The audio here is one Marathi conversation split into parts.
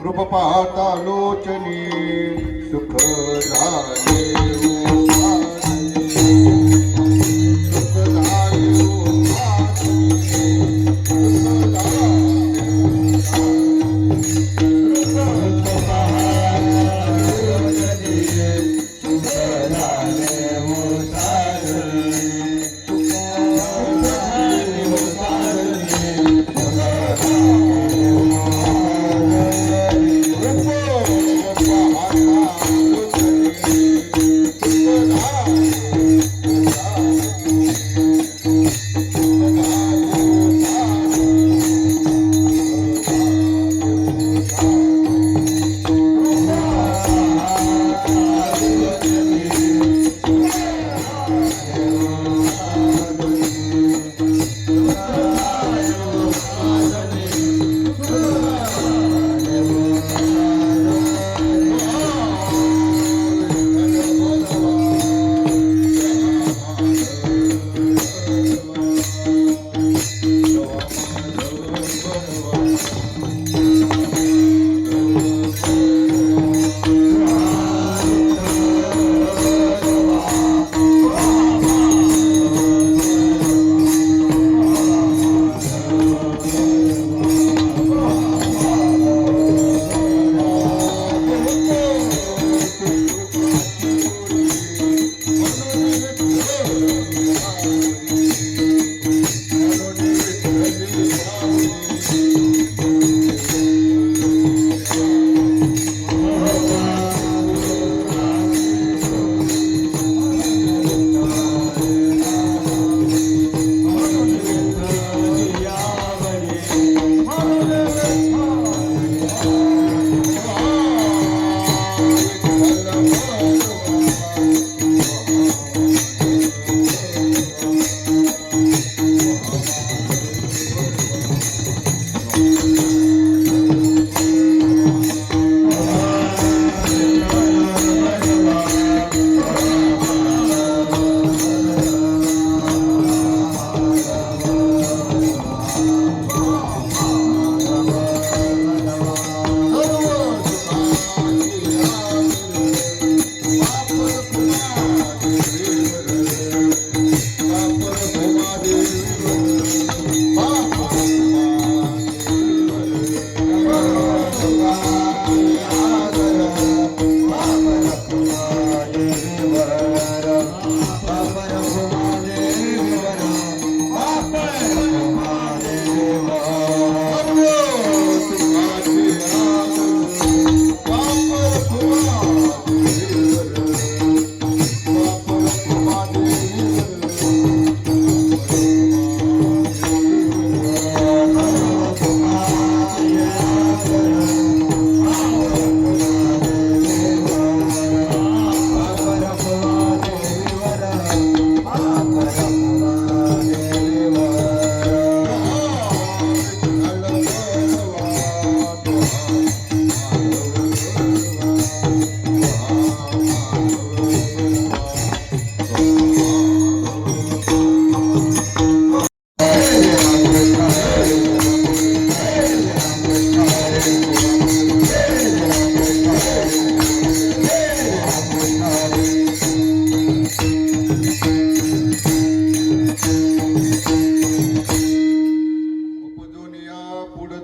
रूप पाहता लोचनी सुख झाले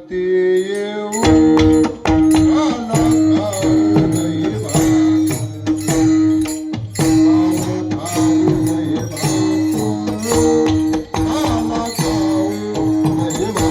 वरती येऊ आला खाऊ दैवा खाऊ दैवा आला खाऊ दैवा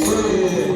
पुढे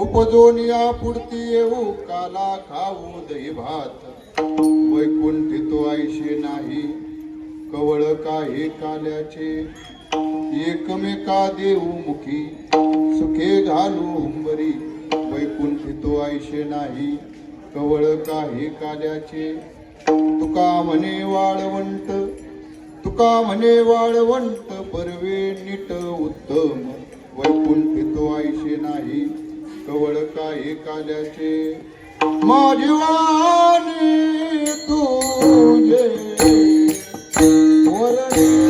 उपजून या पुढती येऊ काला खाऊ दही भात वैकुंठी तो ऐशे नाही कवळ काही काल्याचे एकमेका देऊ मुखी सुखे घालू हुंबरी वैकुंठी तो ऐशे नाही कवळ काही काल्याचे तुका म्हणे वाळवंट परवे नीट उत्तम वैकुंठी तो ऐशे नाही कवळ काही काल्याचे माझी वाणी तुझे वरणी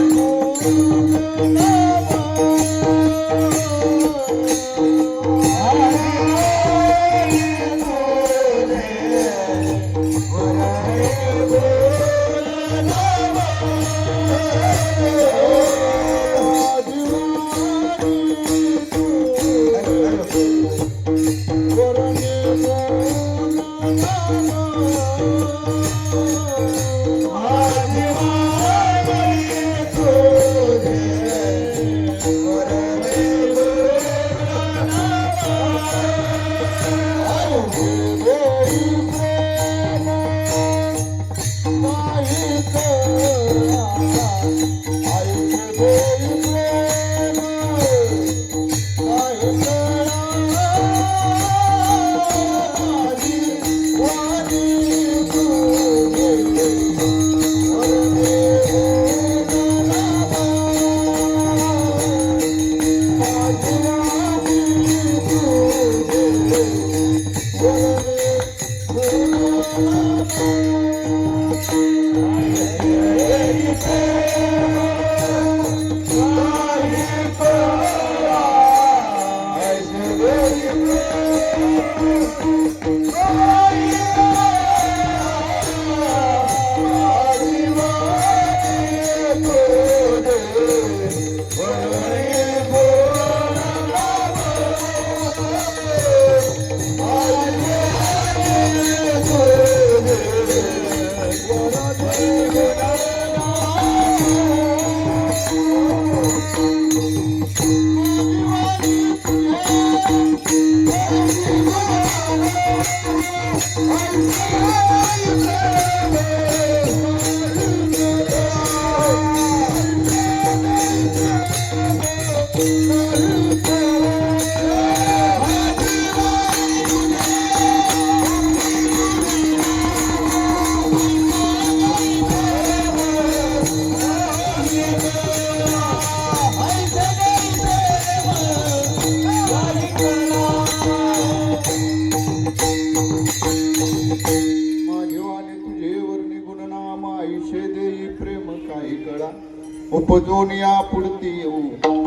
उपजून या पुढती येऊ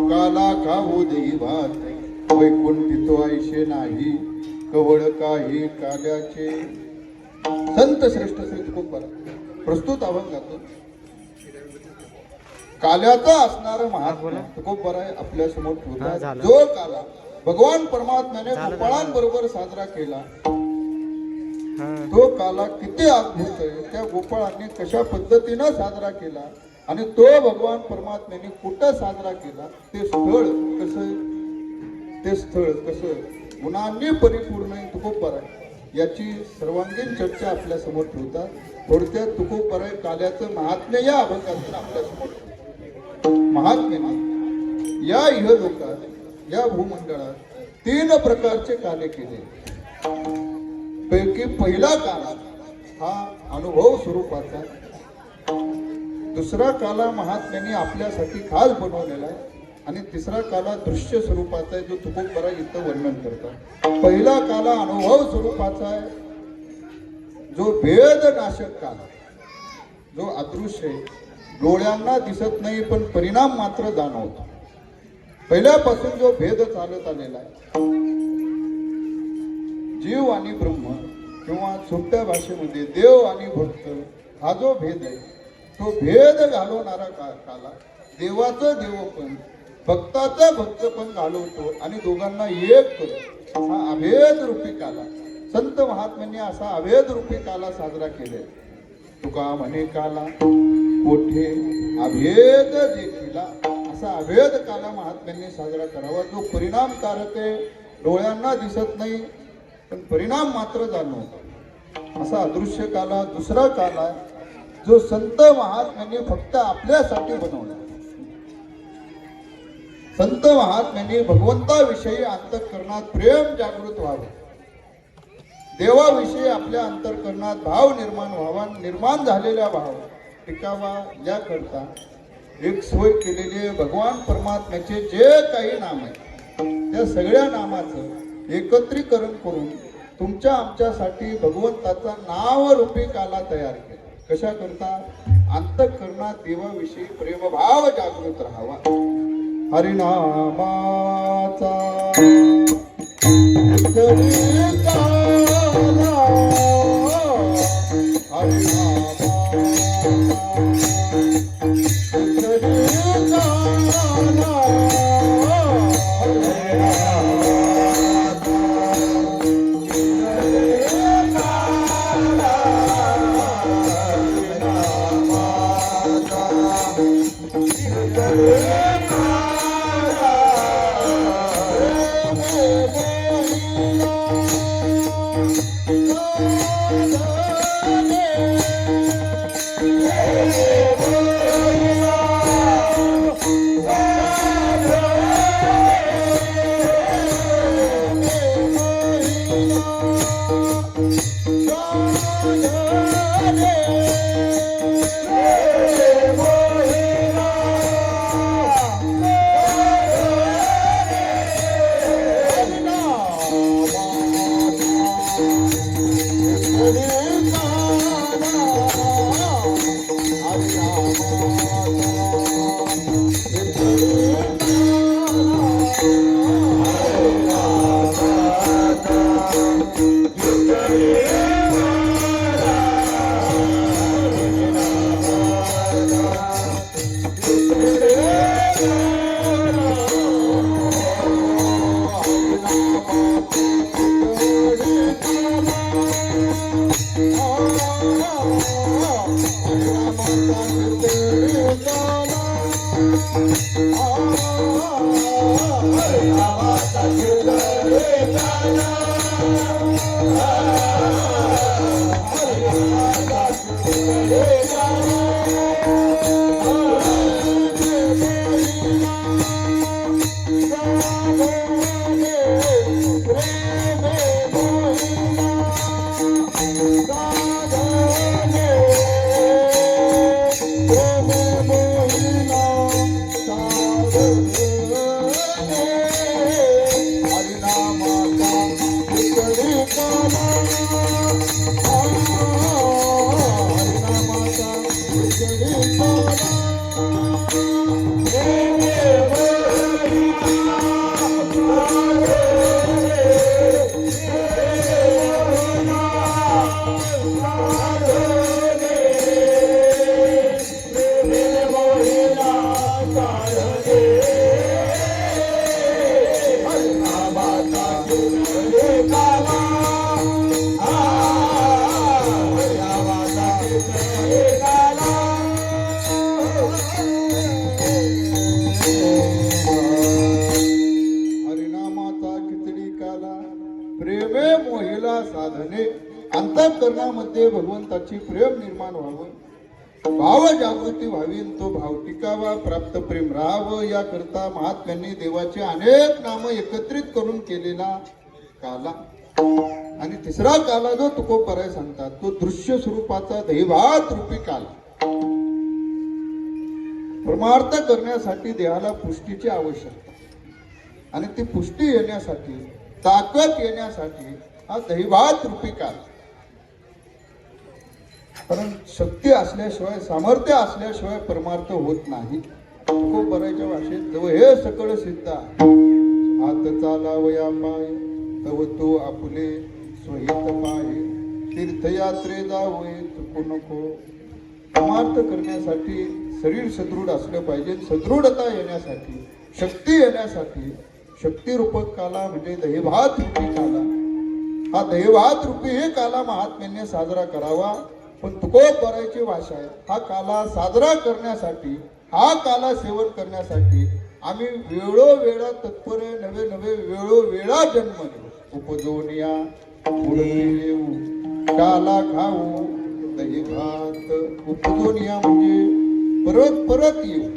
काला खाऊ देई भात वैकुंठी तो ऐशे नाही कवळ काही काल्याचे. संत श्रेष्ठ श्री तुकोबरा प्रस्तुत अभंगातून काल्याचा असणारा महात्मा तुकोबरा आपल्या समोर ठेवतात. जो काला भगवान परमात्म्याने गोपाळांबरोबर साजरा केला तो काला किती अद्भुत आहे. त्या गोपाळांनी कशा पद्धतीनं साजरा केला आणि तो भगवान परमात्म्याने कुठं साजरा केला ते स्थळ कसं गुणांनी परिपूर्ण तुकोबराय याची सर्वांगीण चर्चा आपल्या समोर ठेवतात. थोडक्यात तुकोबराय काल्याचं महात्म्य या अभंगातून आपल्या समोर महात्म्याने या इहलोकात या भूमंडळात 3 प्रकारचे काले केले. पैकी पहिला काला हा अनुभव स्वरूपाचा, दुसरा काला महात्म्याने आपल्यासाठी खास बनवलेला आहे आणि तिसरा काला दृश्य स्वरूपाचा आहे जो तुकोबरा इथं वर्णन करतात. पहिला काला अनुभव स्वरूपाचा आहे जो भेद नाशक काला, जो अदृश्य आहे, डोळ्यांना दिसत नाही पण परिणाम मात्र जाणवतो. पहिल्यापासून जो भेद चालत आलेला आहे जीव आणि ब्रह्म किंवा सोप्या भाषेमध्ये देव आणि भक्त हा जो भेद आहे तो भेद घालवणारा काला देवाचं देवपण भक्ताचं भक्तपण घालवतो आणि दोघांना एक करतो. हा अभेद रूपी काला संत महात्म्यांनी असा अभेद रूपी काला साजरा केले. तुका म्हणे काला कोठे अभेद देखिला, असा अभेद काला महात्म्यांनी साजरा करावा जो परिणामकारक आहे, डोळ्यांना दिसत नाही पण परिणाम मात्र जाणवतो असा अदृश्य काला. दुसरा काला जो संत महात्म्यांनी फक्त आपल्यासाठी बनवला. संत महात्म्यांनी भगवंताविषयी अंतःकरणात प्रेम जागृत व्हावे, देवाविषयी आपल्या अंतःकरणात भाव निर्माण व्हावा, निर्माण झालेला भाव टिकावा याकरता एक सोय केलेली भगवान परमात्म्याचे जे काही नाम आहे त्या सगळ्या नामाचं एकत्रीकरण करून तुमच्या आमच्यासाठी भगवंताचा नावरूपी काला तयार केला. कशा करता? अंतःकरणात देवाविषयी प्रेमभाव जागृत राहावा. हरिनामाचा प्रेमे मोहिला साधने अंतःकरणामध्ये भगवंताची प्रेम निर्माण व्हावं, भाव जागृती व्हावी, तो भाव टिकावा, प्राप्त प्रेम राहावं याकरता महात्म्यांनी देवाचे अनेक नाम एकत्रित करून केलेला काला. आणि तिसरा काला जो तुकोबराय सांगतात तो दृश्य स्वरूपाचा दैवात रूपी काला. परमार्थ करण्यासाठी देहाला पुष्टीची आवश्यकता आणि ती पुष्टी येण्यासाठी ताकद येण्यासाठी हा दैवात रूपी काल. कारण शक्ती असल्याशिवाय सामर्थ्य असल्याशिवाय परमार्थ होत नाही. तुकोबरायच्या भाषेत जव हे सकळ सिद्ध हात चालावया पाय तव तो आपुले स्वहित पाय तीर्थयात्रे जावय चुकू नको. परमार्थ करण्यासाठी शरीर सदृढ असलं पाहिजे. सदृढता येण्यासाठी शक्ती येण्यासाठी शक्तिरूपक काला म्हणजे दैवात रूपी काला. हा दैवात रूपी हे काला महात्म्याने साजरा करावा. पण तुकोबरायची भाषा आहे हा काला साजरा करण्यासाठी हा काला सेवन करण्यासाठी आम्ही वेळोवेळा तत्पर नवे नवे वेळोवेळा जन्म घेऊ. उपजोनिया येऊ काला खाऊ दैवात. उपजोनिया म्हणजे परत परत येऊ.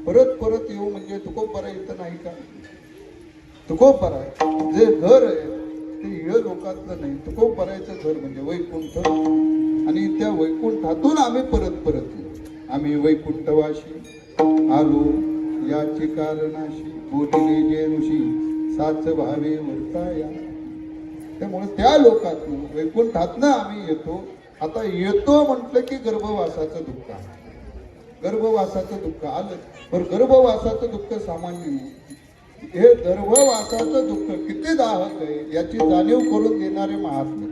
परत परत येऊ म्हणजे तुकोबराय इथं नाही का. तुकोबराय जे घर आहे ते इळ लोकातलं नाही. तुकोबरायचं घर म्हणजे वैकुंठ आणि त्या वैकुंठातून आम्ही परत परत येऊ. आम्ही वैकुंठवाशी आलो याची कारणाशी बोलिले जे ऋषी साच भावे वर्ताया. त्यामुळे त्या लोकातून वैकुंठातनं आम्ही येतो. आता येतो म्हटलं की गर्भवासाचं दुःख आहे. गर्भवासाचं दुःख आलं पण गर्भवासाचं दुःख सामान्य नाही. हे गर्भवासाचं दुःख किती दाहक आहे याची जाणीव करून देणारे महात्मे.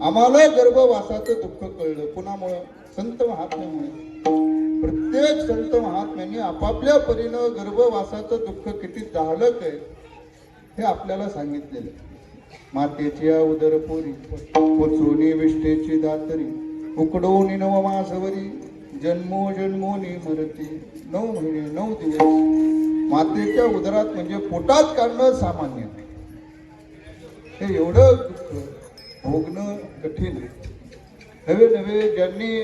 आम्हाला गर्भवासाचं दुःख कळलं कुणामुळं. संत महात्म्यामुळे. प्रत्येक संत महात्म्यांनी आपापल्या परीनं गर्भवासाचं दुःख किती दाहक आहे हे आपल्याला सांगितलेलं. मातेची उदर पोरी पोचोनी विष्टेची दातरी उकडोनी नवमासवरी जन्मो जन्मोनी मरती. 9 महिने 9 दिवस मातेच्या उदरात म्हणजे पोटात काढणं सामान्य. हे एवढं दुःख भोगणं कठीण आहे. नवे नवे ज्यांनी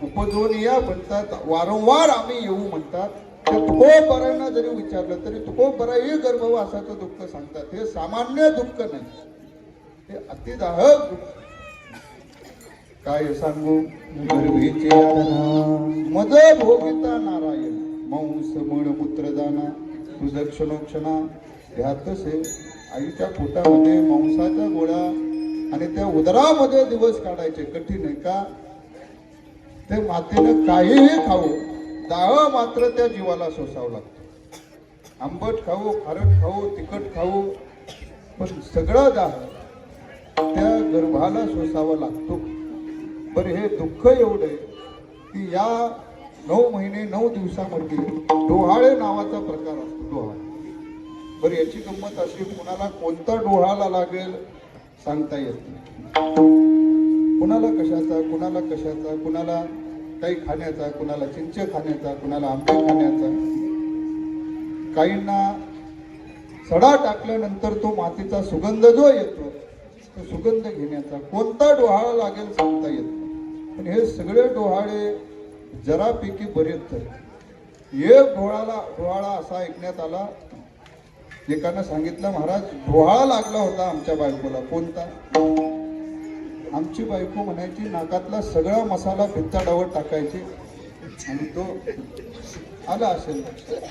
उपजोनिया म्हणतात वारंवार आम्ही येऊ म्हणतात. ते तुकोबरायांना जरी विचारलं तरी तुकोबराय हे गर्भवासाचं दुःख सांगतात. हे सामान्य दुःख नाही. हे अतिदाहक दुःख. काय सांगू गर्भीचे मज भोगिता नारायण मांस मळ मूत्रदाना तुझ क्षणोक्षणा ध्यातसे. आईच्या पोटामध्ये मांसाच्या गोळ्या आणि त्या उदरामध्ये दिवस काढायचे कठीण आहे का. ते मातेनं काहीही खाऊ, दाह मात्र त्या जीवाला सोसावं लागतं. आंबट खाऊ, खारट खाऊ, तिखट खाऊ, पण सगळं दाह त्या गर्भाला सोसावा लागतो. बरं हे दुःख एवढं आहे की या 9 महिने 9 दिवसामध्ये डोहाळे नावाचा प्रकार असतो. डोहाळे, बरं याची गंमत अशी, कुणाला कोणता डोहाळा लागेल सांगता येत नाही. कुणाला कशाचा, कुणाला कशाचा, कुणाला काही खाण्याचा, कुणाला चिंच खाण्याचा, कुणाला आंबे खाण्याचा. काहींना सडा टाकल्यानंतर तो मातीचा सुगंध जो येतो तो सुगंध घेण्याचा. कोणता डोहाळा लागेल सांगता येत नाही. पण हे सगळे डोहाळे जरापैकी बरेच झाले. एक डोहाळा असा ऐकण्यात आला, एकानं सांगितलं, महाराज डोहाळा लागला होता आमच्या बायकोला. कोणता? आमची बायको म्हणायची नाकातला सगळा मसाला भित्ताडावर टाकायची आणि तो आला असेल.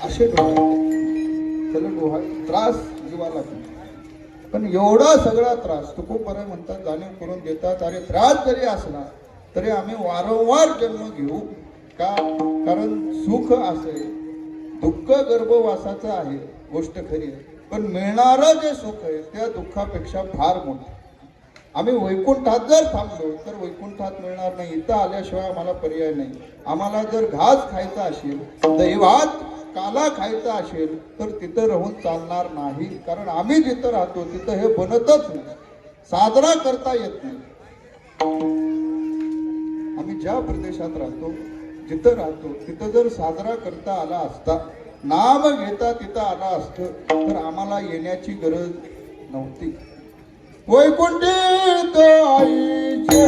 असे डोहाळे, त्याला डोहाळे त्रास जीवाला. पण एवढा सगळा त्रास तुकोबराय म्हणतात, जाणीव करून देतात. अरे त्रास जरी असला तरी आम्ही वारंवार जन्म घेऊ का? कारण सुख असे, दुःख गर्भवासाचं आहे, गोष्ट खरी आहे, पण मिळणारं जे सुख आहे त्या दुःखापेक्षा फार मोठं. आम्ही वैकुंठात जर थांबलो तर वैकुंठात मिळणार नाही. इथं आल्याशिवाय आम्हाला पर्याय नाही. आम्हाला जर घास खायचा असेल, दैवात काला खायचा असेल तर तिथं राहून चालणार नाही. कारण आम्ही जिथं राहतो तिथं हे बनतच नाही, साजरा करता येत नाही. आम्ही ज्या प्रदेशात राहतो, जिथं राहतो तिथं जर साजरा करता आला असता, नाम घेता तिथं आला असतं तर आम्हाला येण्याची गरज नव्हती. वैकुंठी तो आईचे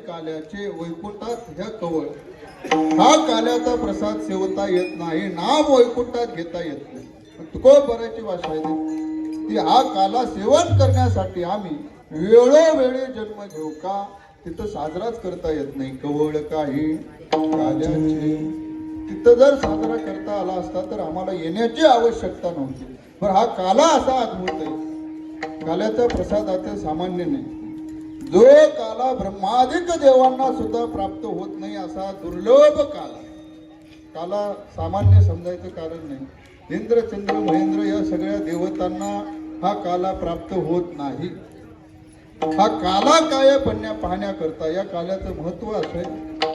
काल्याचे वैकुंठात ह्या कवळ हा काल्याचा प्रसाद सेवता येत नाही, नाम वैकुंठात घेता येत नाही. तुकोबरायची भाषा आहे ती, हा काला सेवन करण्यासाठी आम्ही वेळोवेळी जन्म घेऊ का? तिथं साजराच करता येत नाही. कवळ काही काल्याचे, तिथं जर साजरा करता आला असता तर आम्हाला येण्याची आवश्यकता नव्हती. पण हा काला असा अद्भुत आहे काल्याचा प्रसाद आता सामान्य नाही. जो काला ब्रह्मादिक देवांना सुद्धा प्राप्त होत नाही असा दुर्लभ काला सामान्य समजायचं कारण नाही. इंद्र चंद्र महेंद्र या सगळ्या देवतांना हा काला प्राप्त होत नाही. हा काला काय पाहण्याकरता या काल्याचं महत्व असं आहे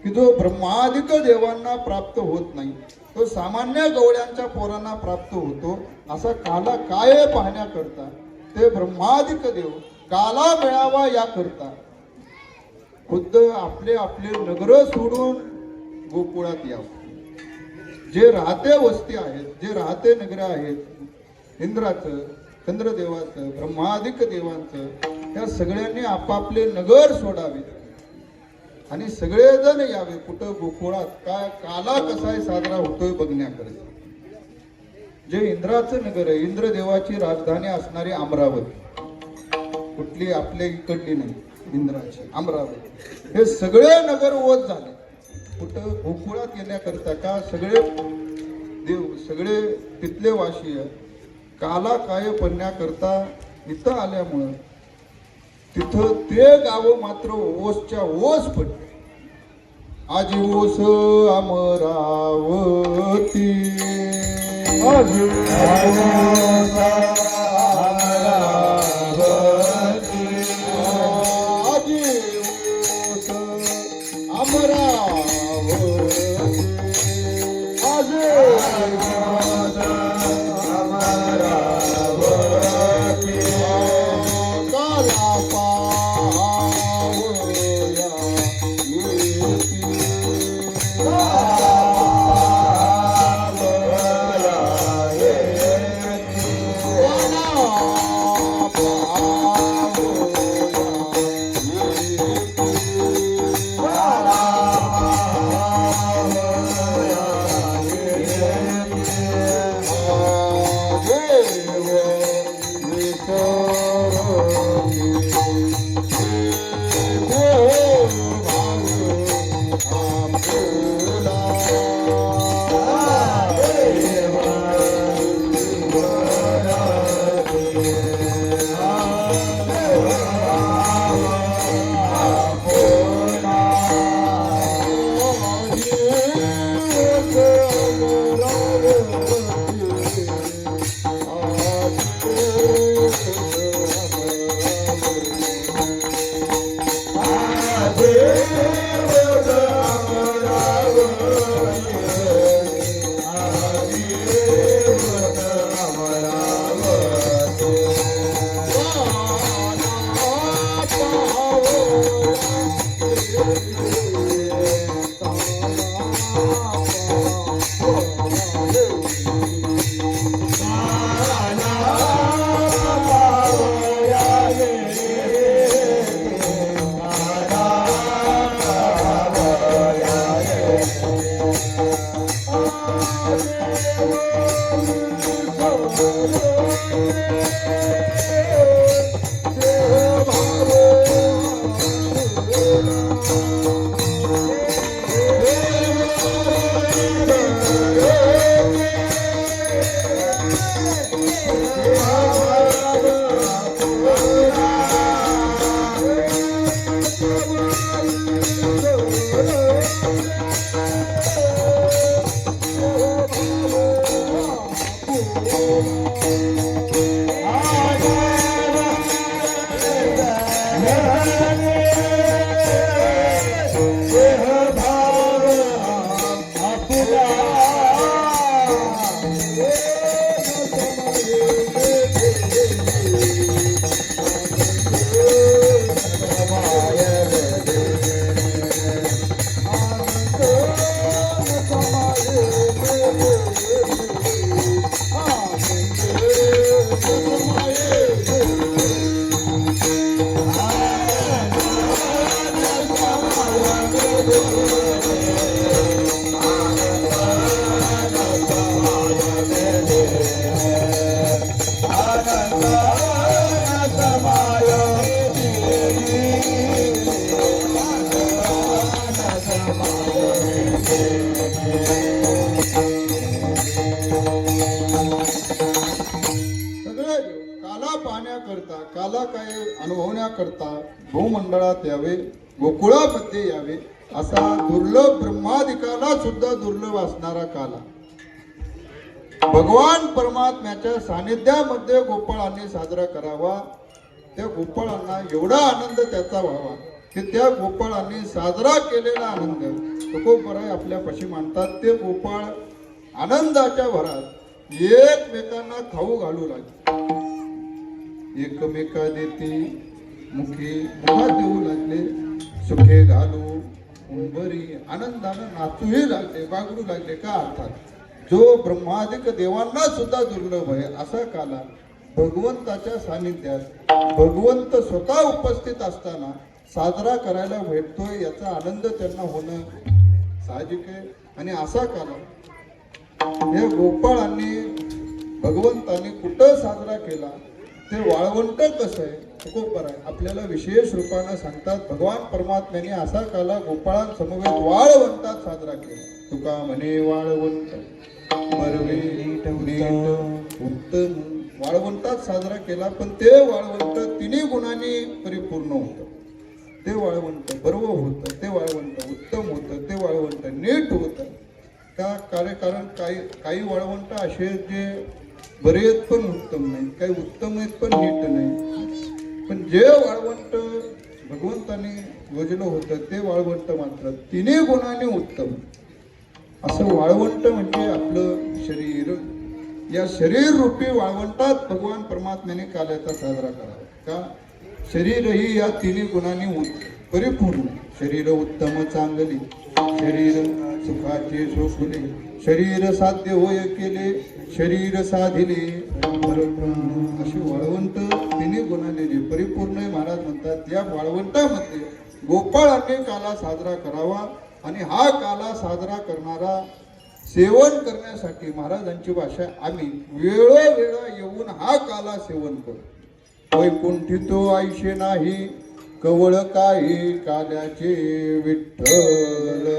की जो ब्रह्मादिक देवांना प्राप्त होत नाही, तो सामान्य गवळ्यांच्या पोरांना प्राप्त होतो. असा काला काय पाहण्याकरता ते ब्रह्मादिक देव काला मिळावा याकरता खुद्द आपले आपले नगर सोडून गोकुळात यावं. जे राहते वस्ती आहेत, जे राहते नगर आहेत, इंद्राचं, चंद्रदेवाचं, ब्रह्मादिक देवांचं, त्या सगळ्यांनी आपापले नगर सोडावे आणि सगळेजण यावे कुठं गोकुळात. काय काला कसा साजरा होतोय बघण्याकरता. जे इंद्राचं नगर आहे, इंद्रदेवाची राजधानी असणारी अमरावती, कुठली आपल्या इकडली नाही, इंद्राची अमरावती, हे सगळे नगर ओत झाले कुठं गोकुळात येण्याकरता. का सगळे देव, सगळे तिथले वाशीय काला काय पडण्याकरता इथं आल्यामुळं तिथं ते गाव मात्र ओसच्या ओस पडले. आजी ओस अमरावती, आजी करता भूमंडळात यावे, गोकुळामध्ये यावे, असा दुर्लभ ब्रह्मादिकाला सुद्धा दुर्लभ असणारा काला भगवान परमात्म्याच्या सानिध्यामध्ये गोपाळांनी साजरा करावा. त्या गोपाळांना एवढा आनंद त्याचा व्हावा की त्या गोपाळांनी साजरा केलेला आनंद तुकोबराय आपल्यापाशी मांडतात. ते गोपाळ आनंदाच्या भरात एकमेकांना खाऊ घालू लागले, एकमेका देती मुखी मुखात देऊ लागले, सुखे घालू उंबरी आनंदानं नाचूही लागले, बागडू लागले. का अर्थात जो ब्रह्मादिक देवांना सुद्धा दुर्लभ आहे असा काला भगवंताच्या सानिध्यात भगवंत स्वतः उपस्थित असताना साजरा करायला भेटतोय याचा आनंद त्यांना होणं साहजिक आहे. आणि असा काला या गोपाळांनी भगवंतांनी कुठं साजरा केला ते वाळवंट कसं आहे तुकोबर आहे आपल्याला विशेष रूपानं सांगतात. भगवान परमात्म्याने असा काला गोपाळांसमवेत वाळवंटात साजरा केला. तुका म्हणे वाळवंट बरवे उत्तम वाळवंटात साजरा केला. पण ते वाळवंट तिन्ही गुणांनी परिपूर्ण होतं. ते वाळवंट बरोबर होतं, ते वाळवंट उत्तम होतं, ते वाळवंट नीट होतं. त्या कारण काही वाळवंट असे जे बरेच पण उत्तम नाही, काही उत्तम आहेत पण नीट नाही. पण जे वाळवंट भगवंताने योजलं होतं ते वाळवंट मात्र तिन्ही गुणांनी उत्तम. असं वाळवंट म्हणजे आपलं शरीर. या शरीर रूपी वाळवंटात भगवान परमात्म्याने काल्याचा साजरा करावा. का शरीर ही या तिन्ही गुणांनी परिपूर्ण. शरीर उत्तम चांगली, शरीर सुखाचे शोभले, शरीर साध्य होय केले, शरीर साधिले अशी वाळवंट तिन्ही गुणांनी परिपूर्ण आहे. महाराज म्हणतात या वाळवंटामध्ये गोपाळांनी काला साजरा करावा. आणि हा काला साजरा करणारा सेवन करण्यासाठी महाराजांची भाषा आम्ही वेळोवेळा येऊन हा काला सेवन करू. वैकुंठी तो आयशे नाही कवळ काही काल्याचे विठ्ठल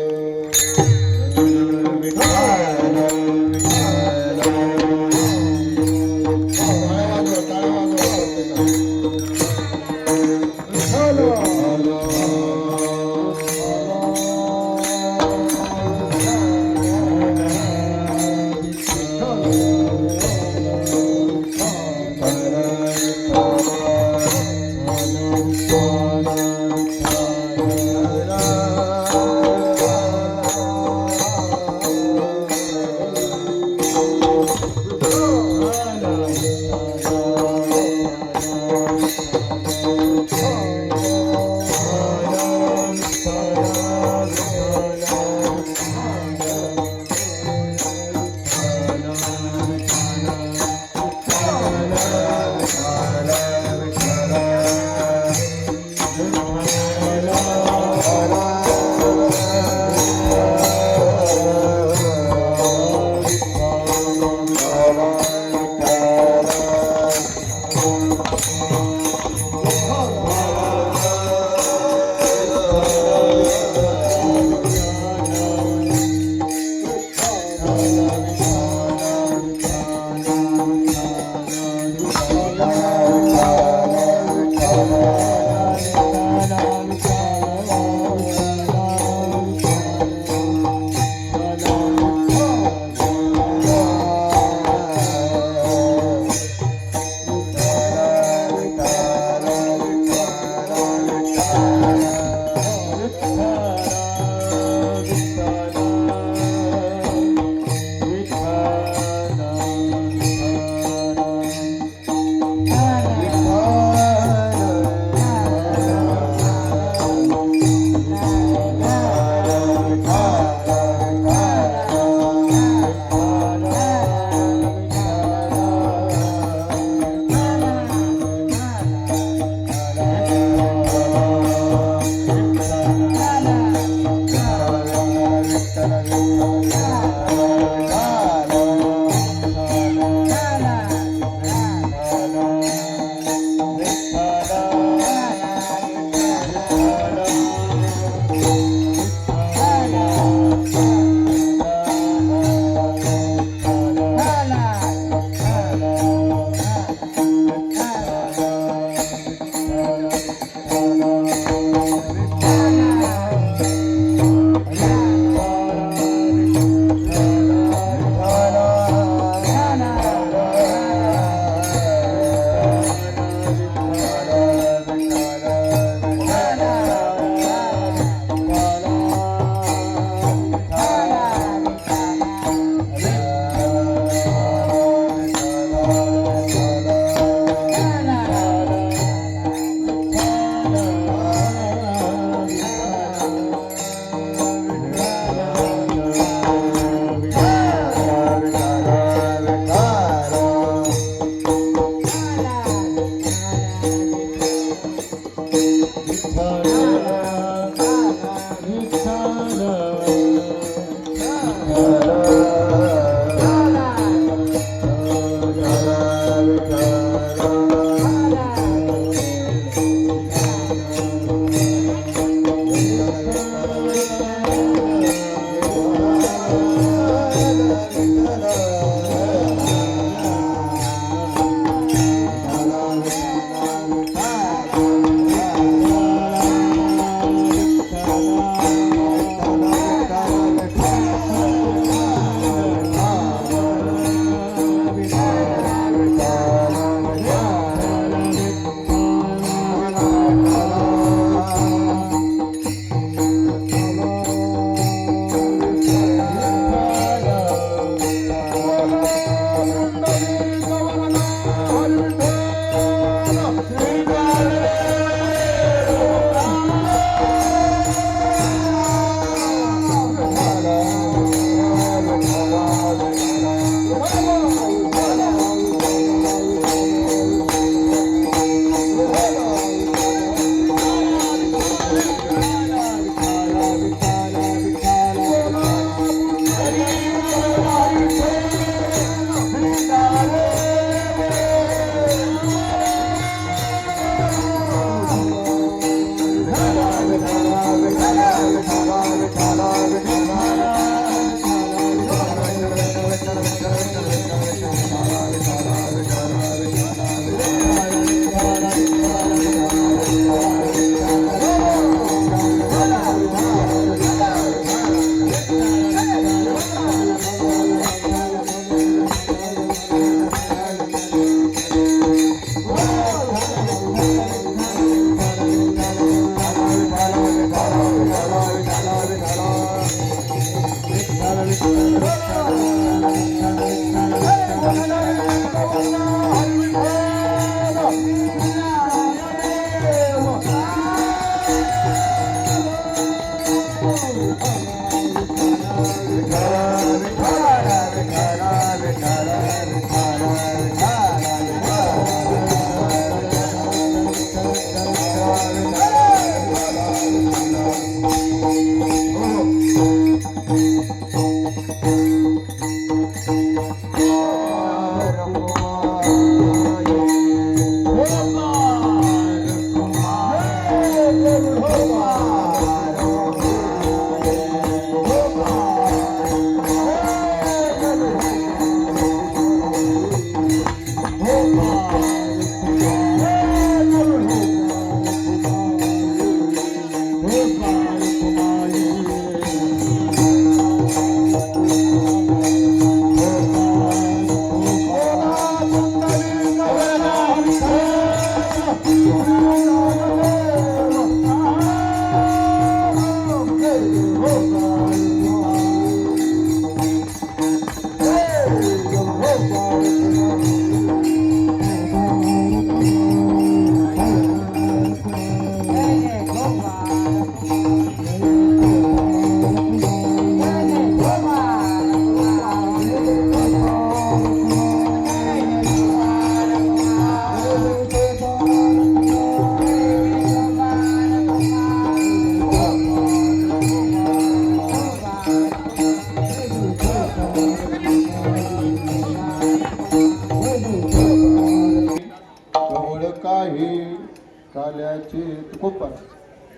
काल्याचे खूप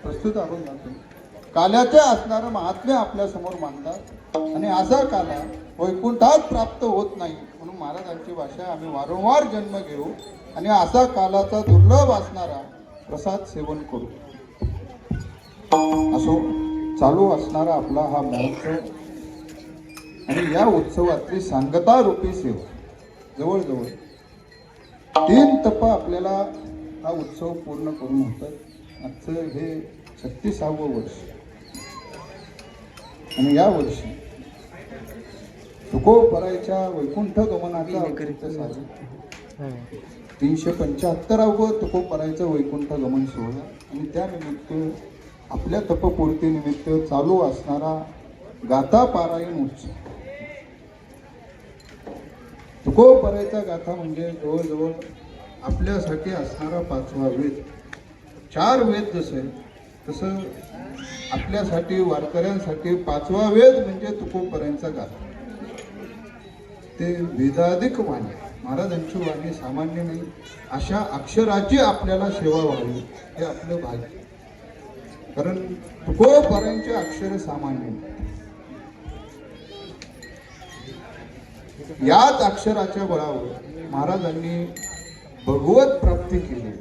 प्रस्तुत आपण जातो. काल्याचे असणारं महात्म्य आपल्या समोर मांडतात आणि असा काला वैकुंठात प्राप्त होत नाही म्हणून महाराजांची भाषा आम्ही वारंवार जन्म घेऊ आणि असा कालाचा दुर्लभ असणारा प्रसाद सेवन करू. असो चालू असणारा आपला हा महोत्सव आणि या उत्सवातली सांगता रूपी सेवा. जवळजवळ 3 तप आपल्याला हा उत्सव पूर्ण करून होतात. आजचं हे 36वं वर्ष आणि या वर्षी तुकोबरायच्या वैकुंठ गमनाचा 375वं तुकोबरायचं वैकुंठ गमन सोहळा आणि त्यानिमित्त आपल्या तपपूर्तीनिमित्त चालू असणारा गाथा पारायण उत्सव. तुकोबरायचा गाथा म्हणजे जवळजवळ आपल्यासाठी असणारा 5वा वेद. 4 वेद जसे तसं आपल्यासाठी वारकऱ्यांसाठी पाचवा वेद म्हणजे तुकोबरायांचा गाथा. ते वेदाधिक वाणी, महाराजांची वाणी सामान्य नाही. अशा अक्षराची आपल्याला सेवा व्हावी हे आपलं भाग्य. कारण तुकोबरायांचे अक्षर सामान्य नाही. याच अक्षराच्या बळावर महाराजांनी भगवत प्राप्ती केली.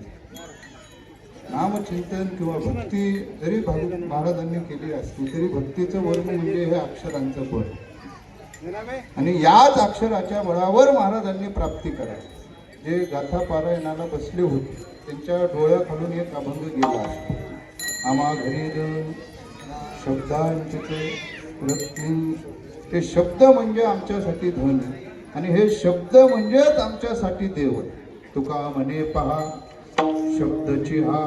नामचिंतन किंवा भक्ती जरी महाराजांनी केली असली तरी भक्तीचं वर्ग म्हणजे हे अक्षरांचं बळ. आणि याच अक्षराच्या बळावर महाराजांनी प्राप्ती करावी. जे गाथा पारायणाला बसले होते त्यांच्या डोळ्याखालून एक अभंग गेला. आम्हा घरी शब्दांचे रत्नी. ते शब्द म्हणजे आमच्यासाठी धन आणि हे शब्द म्हणजेच आमच्यासाठी देव. तुका म्हणे पहा शब्दची हा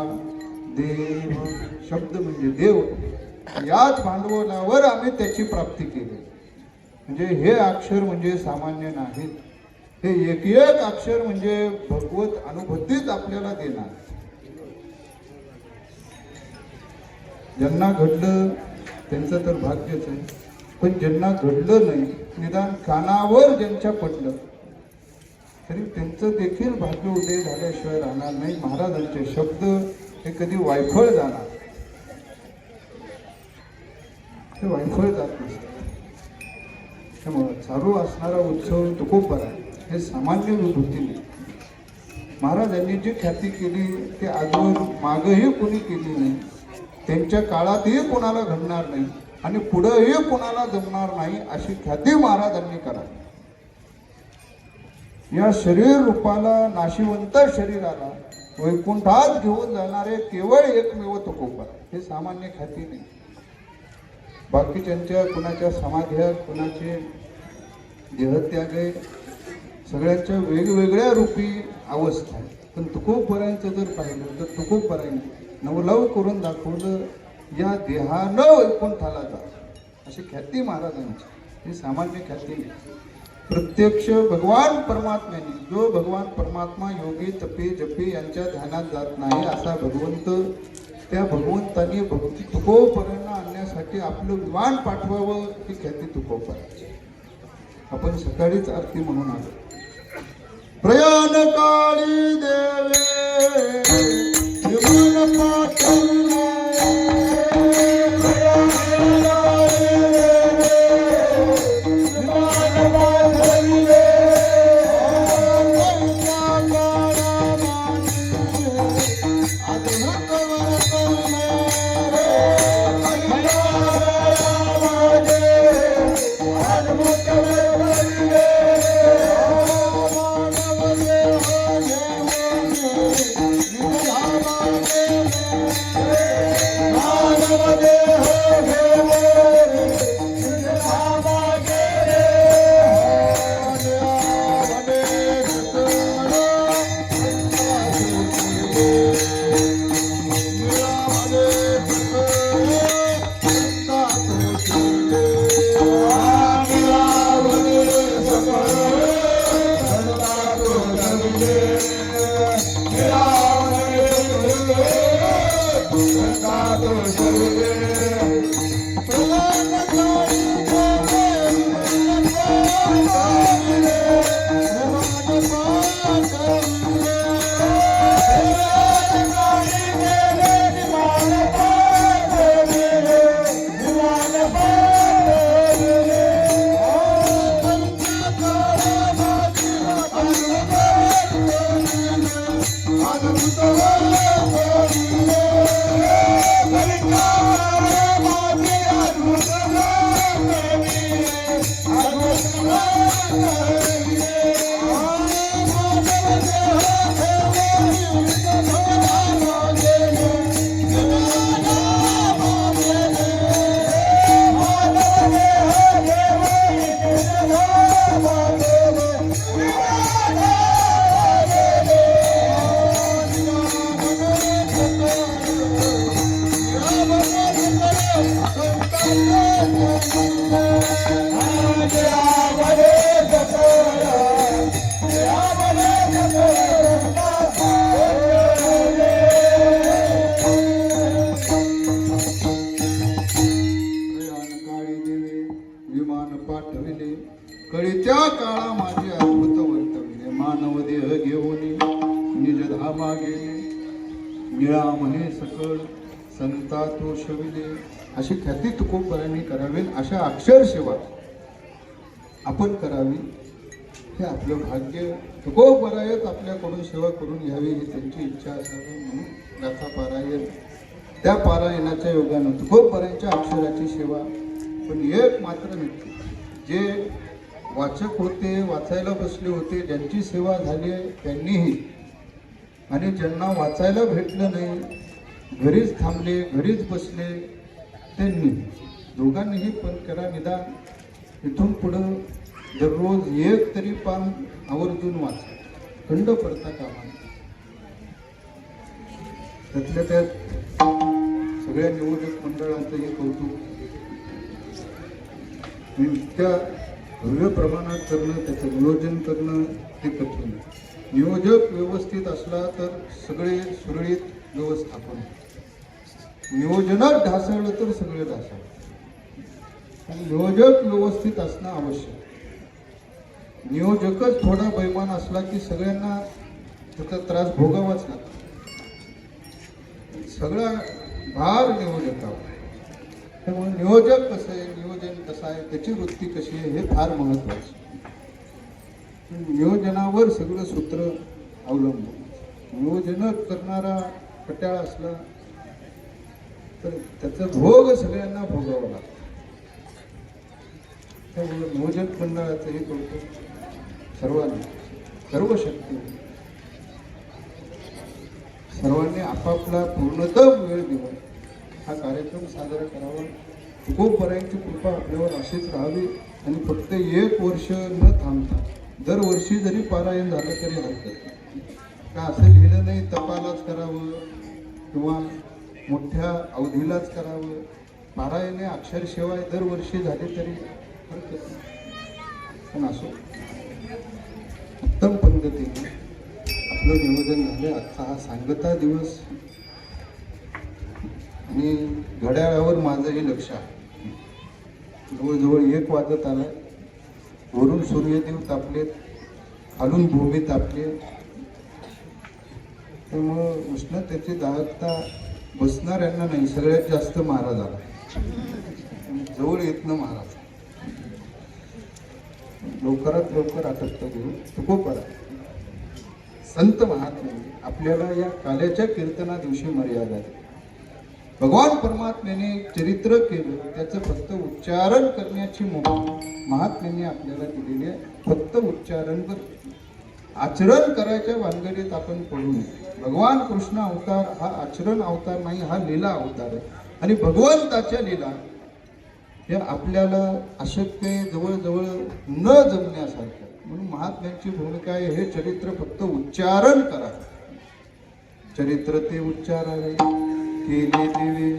देव. शब्द म्हणजे देव. याच भांडवलावर आम्ही त्याची प्राप्ती केली. म्हणजे हे अक्षर म्हणजे सामान्य नाहीत. हे एक एक अक्षर म्हणजे भगवत अनुभूतीच आपल्याला देणार. ज्यांना घडलं त्यांचं तर भाग्यच आहे. पण ज्यांना घडलं नाही, निदान कानावर ज्यांच्या पडलं तरी त्यांचं देखील भाग्य उदय झाल्याशिवाय राहणार नाही. महाराजांचे शब्द हे कधी वायफळ जाणार, ते वायफळ जात नसतात. त्यामुळं चालू असणारा उत्सव तुकोबरा हे सामान्य विभूती नाही. महाराजांनी जी ख्याती केली ते आजवर मागही कोणी केली नाही. त्यांच्या काळातही कोणाला घडणार नाही आणि पुढेही कोणाला जमणार नाही अशी ख्याती महाराजांनी करावी. या शरीर रूपाला, नाशिवंत शरीराला वैकुंठात घेऊन जाणारे केवळ एकमेव तुकोबरा. हे सामान्य ख्याती नाही. बाकीच्यांच्या कुणाच्या समाध्या, कुणाचे देहत्याग आहे, सगळ्यांच्या वेगवेगळ्या रूपी अवस्था आहे. पण तुकोबरायांचं जर पाहिलं तर तुकोबरायांनी नवलव करून दाखवलं. या देहानं वैकुंठाला जा अशी ख्याती महाराजांची. ही सामान्य ख्याती नाही. प्रत्यक्ष भगवान परमात्म्याने, जो भगवान परमात्मा योगी तपी जपी यांच्या ध्यानात जात नाही असा भगवंत, त्या भगवंताने भक्ती तुकोबरांना आणण्यासाठी आपलं विमान पाठवावं ही ख्याती तुकोबरांची. आपण सकाळीच आरती म्हणून आलो. प्रयाण काळी देवे विमान पाठविले. संता तो शविले अशी ख्याती तुकोबरायांनी करावी. अशा अक्षर सेवा आपण करावी हे आपलं भाग्य. तुकोबरायच आपल्याकडून सेवा करून घ्यावी ही त्यांची इच्छा असावी म्हणून गाथा पारायण. त्या पारायणाच्या योगानं तुकोबरायांच्या अक्षराची सेवा. पण एक मात्र नक्की, जे वाचक होते, वाचायला बसले होते, ज्यांची सेवा झाली आहे त्यांनीही, आणि ज्यांना वाचायला भेटलं नाही, घरीच थांबले, घरीच बसले, त्यांनी दोघांनीही पण करा निदान इथून पुढं दररोज एक तरी पान आवर्जून वाचा, खंड पडता कामा. त्यातल्या त्यात सगळ्या नियोजक मंडळाचं हे कौतुक. त्या भव्य प्रमाणात करणं, त्याचं नियोजन करणं हे कठीण. नियोजक व्यवस्थित असला तर सगळे सुरळीत व्यवस्थापन. नियोजनात ढासळलं तर सगळे ढासळलं. नियोजक व्यवस्थित असणं आवश्यक. नियोजकच थोडा बैमान असला की सगळ्यांना त्याचा त्रास भोगावाच लागतो. सगळा भार नियोजकावर. त्यामुळे नियोजक कसं आहे, नियोजन कसं आहे, त्याची वृत्ती कशी आहे हे फार महत्वाचं. नियोजनावर सगळं सूत्र अवलंबून. नियोजन करणारा कट्याळ असला तर त्याचा भोग सगळ्यांना भोगावा लागतो. त्यामुळे नियोजन मंडळाचं हे करतो सर्वांनी, सर्व शक्ती सर्वांनी आपापला पूर्णतः वेळ देऊन हा कार्यक्रम साजरा करावा. तुकोबरायांची कृपा आपल्यावर अशीच राहावी. आणि फक्त एक वर्ष न थांबता दरवर्षी जरी पारायण झालं तरी हरकत नाही. का असं लिहिलं नाही तपालाच करावं किंवा मोठ्या अवधीलाच करावं. पारायणे अक्षरशिवाय दरवर्षी झाले तरी हरकत नाही. पण असो, उत्तम पद्धतीने आपलं नियोजन झालं. आजचा हा सांगता दिवस आणि घड्याळावर माझंही लक्ष आहे. जवळजवळ 1 वाजत आला. वरून सूर्यदेव तापलेत, खालून भूमी तापली. त्यामुळं उष्णतेची दाहकता बसणाऱ्यांना नाही, सगळ्यात जास्त महाराजाला. जवळ येत ना महाराज. लवकरात लवकर आटपता घेऊन तुकोबरा संत महात्मे आपल्याला या काल्याच्या कीर्तना दिवशी मर्यादा आहे. भगवान परमात्म्याने चरित्र केलं, त्याचं फक्त उच्चारण करण्याची मुभा महात्म्याने आपल्याला दिलेली आहे. फक्त उच्चारण कर, आचरण करायच्या भानगडीत आपण पडू नये. भगवान कृष्ण अवतार हा आचरण अवतार नाही, हा लीला अवतार आहे. आणि भगवंताच्या लीला या आपल्याला अशक्य, जवळजवळ न जमण्यासारखं. म्हणून महात्म्यांची भूमिका आहे, हे चरित्र फक्त उच्चारण करा. चरित्र ते उच्चारावे केले देवे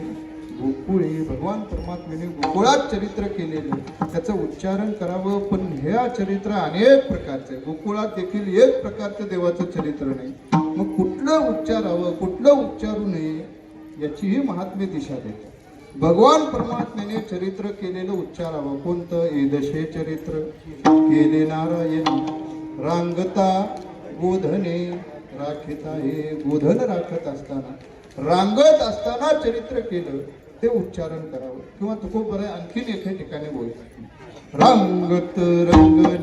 गोकुळी. भगवान परमात्म्याने गोकुळात चरित्र केलेलं, त्याचं उच्चारण करावं. पण हे चरित्र अनेक प्रकारचे. गोकुळात देखील एक प्रकारचं देवाचं चरित्र नाही. मग कुठलं उच्चारावं, कुठलं उच्चारू नये याचीही महात्म्य दिशा देते. भगवान परमात्म्याने चरित्र केलेलं उच्चारावं. कोणतं? एदशे चरित्र केले नारायण रांगता गोधने राखिता. हे गोधन राखत असताना, रांगत असताना चरित्र केलं ते उच्चारण करावं. किंवा तुकोबराय आणखीन एके ठिकाणी बोलतात, रांगत रंगने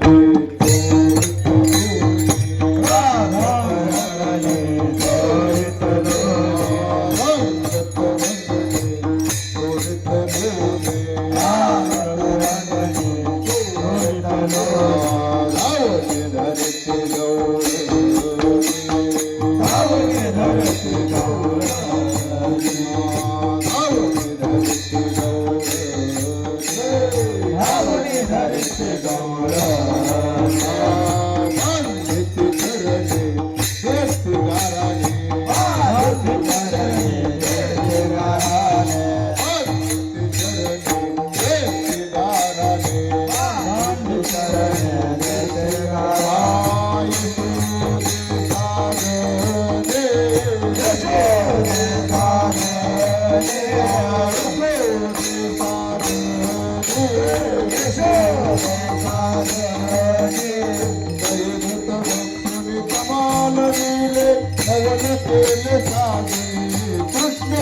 कृष्ण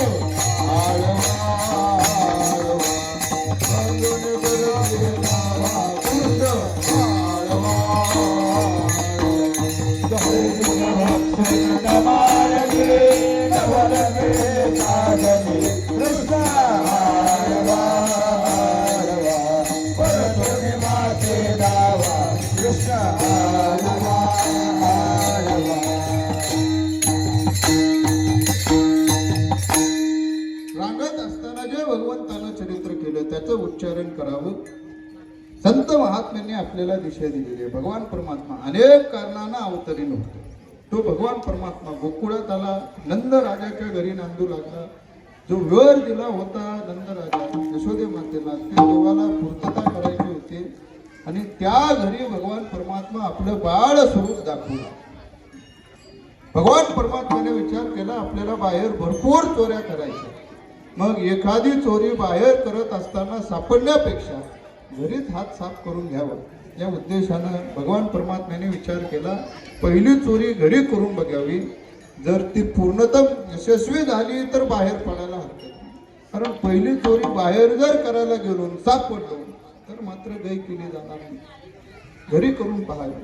रांगत असताना जे भगवंतानं चरित्र केलं त्याचं उच्चारण करावं. संत महात्म्यांनी आपल्याला दिशा दिलेली आहे. भगवान परमात्मा अनेक कारणांना अवतरीन होतो. तो भगवान परमात्मा गोकुळात आला, नंद राजाच्या घरी नांदू लागला. जो वर दिला होता नंद राजा यशोदे मातेला, ते देवाला पूर्तता करायची होती आणि त्या घरी भगवान परमात्मा आपलं बाळ स्वरूप दाखवलं. भगवान परमात्म्याने विचार केला आपल्याला बाहेर भरपूर चोऱ्या करायच्या, मग एखादी चोरी बाहेर करत असताना सापडण्यापेक्षा घरीच हात साफ करून घ्यावा. या उद्देशानं भगवान परमात्म्याने विचार केला पहिली चोरी घरी करून बघावी. जर ती पूर्णतः यशस्वी झाली तर बाहेर पडायला हरकत नाही, कारण पहिली चोरी बाहेर जर करायला गेलो सापडलो तर मात्र गै केली जाणार नाही. घरी करून पाहावी.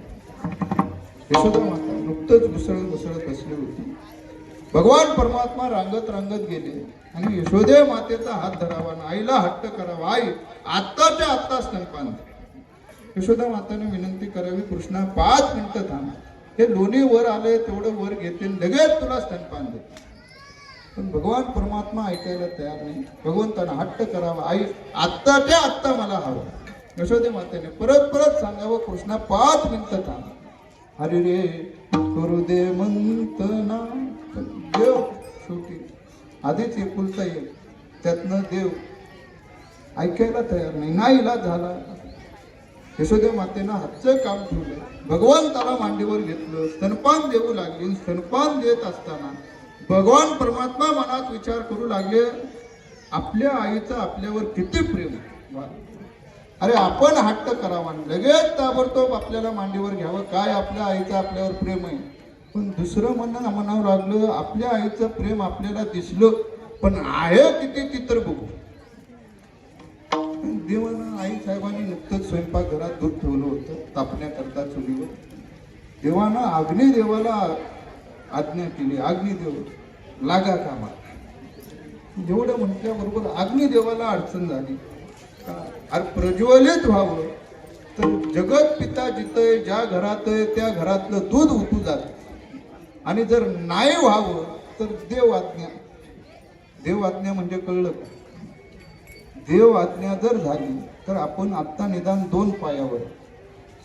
यशोदा माता नुकतंच घुसळत बसली होती. भगवान परमात्मा रांगत रांगत गेले आणि यशोदे मातेचा हात धरावा आणि आईला हट्ट करावा, आई आत्ताच्या आत्ता स्तनपान दे. यशोदा माताने विनंती करावी, कृष्णा 5 मिनिटं थांब, हे लोणी वर आले तेवढं वर घेते लगेच तुला स्तनपान दे. पण भगवान परमात्मा ऐकायला तयार नाही. भगवंतानं हट्ट करावा, आई आत्ताच्या आत्ता मला हवं. यशोदे मातेने परत परत सांगावं, कृष्णा 5 मिनिटं थांब. अरे रे करू दे मंतना. देव शेवटी आधीच एकुलता एक, त्यातनं देव ऐकायला तयार नाही. नाईलाज झाला. यशोदे मातेनं हातचं काम ठेवलं, भगवंताला मांडीवर घेतलं, स्तनपान देऊ लागली. स्तनपान देत असताना भगवान परमात्मा मनात विचार करू लागले, आपल्या आईचं आपल्यावर किती प्रेम. अरे आपण हट्ट करावा, लगेच ताबडतोब आपल्याला मांडीवर घ्यावं, काय आपल्या आईचं आपल्यावर प्रेम आहे. पण दुसरं म्हणावं लागलं, आपल्या आईचं प्रेम आपल्याला दिसलं पण आहे किती ती तर बघू. देवानं आई साहेबांनी नुकतंच स्वयंपाकघरात दूध ठेवलं होतं तापण्याकरता चुलीवर. देवानं अग्निदेवाला आज्ञा केली, अग्निदेव लागा कामात. जेवढं म्हटल्याबरोबर अग्निदेवाला अडचण झाली. अरे प्रज्वलित व्हावं तर जगत पिता जिथं ज्या घरात आहे त्या घरातलं दूध उतू जात, आणि जर नाही व्हावं तर देव आज्ञा. देव आज्ञा म्हणजे कळलं का? देव आज्ञा जर झाली तर आपण आत्ता निदान 2 पायावर,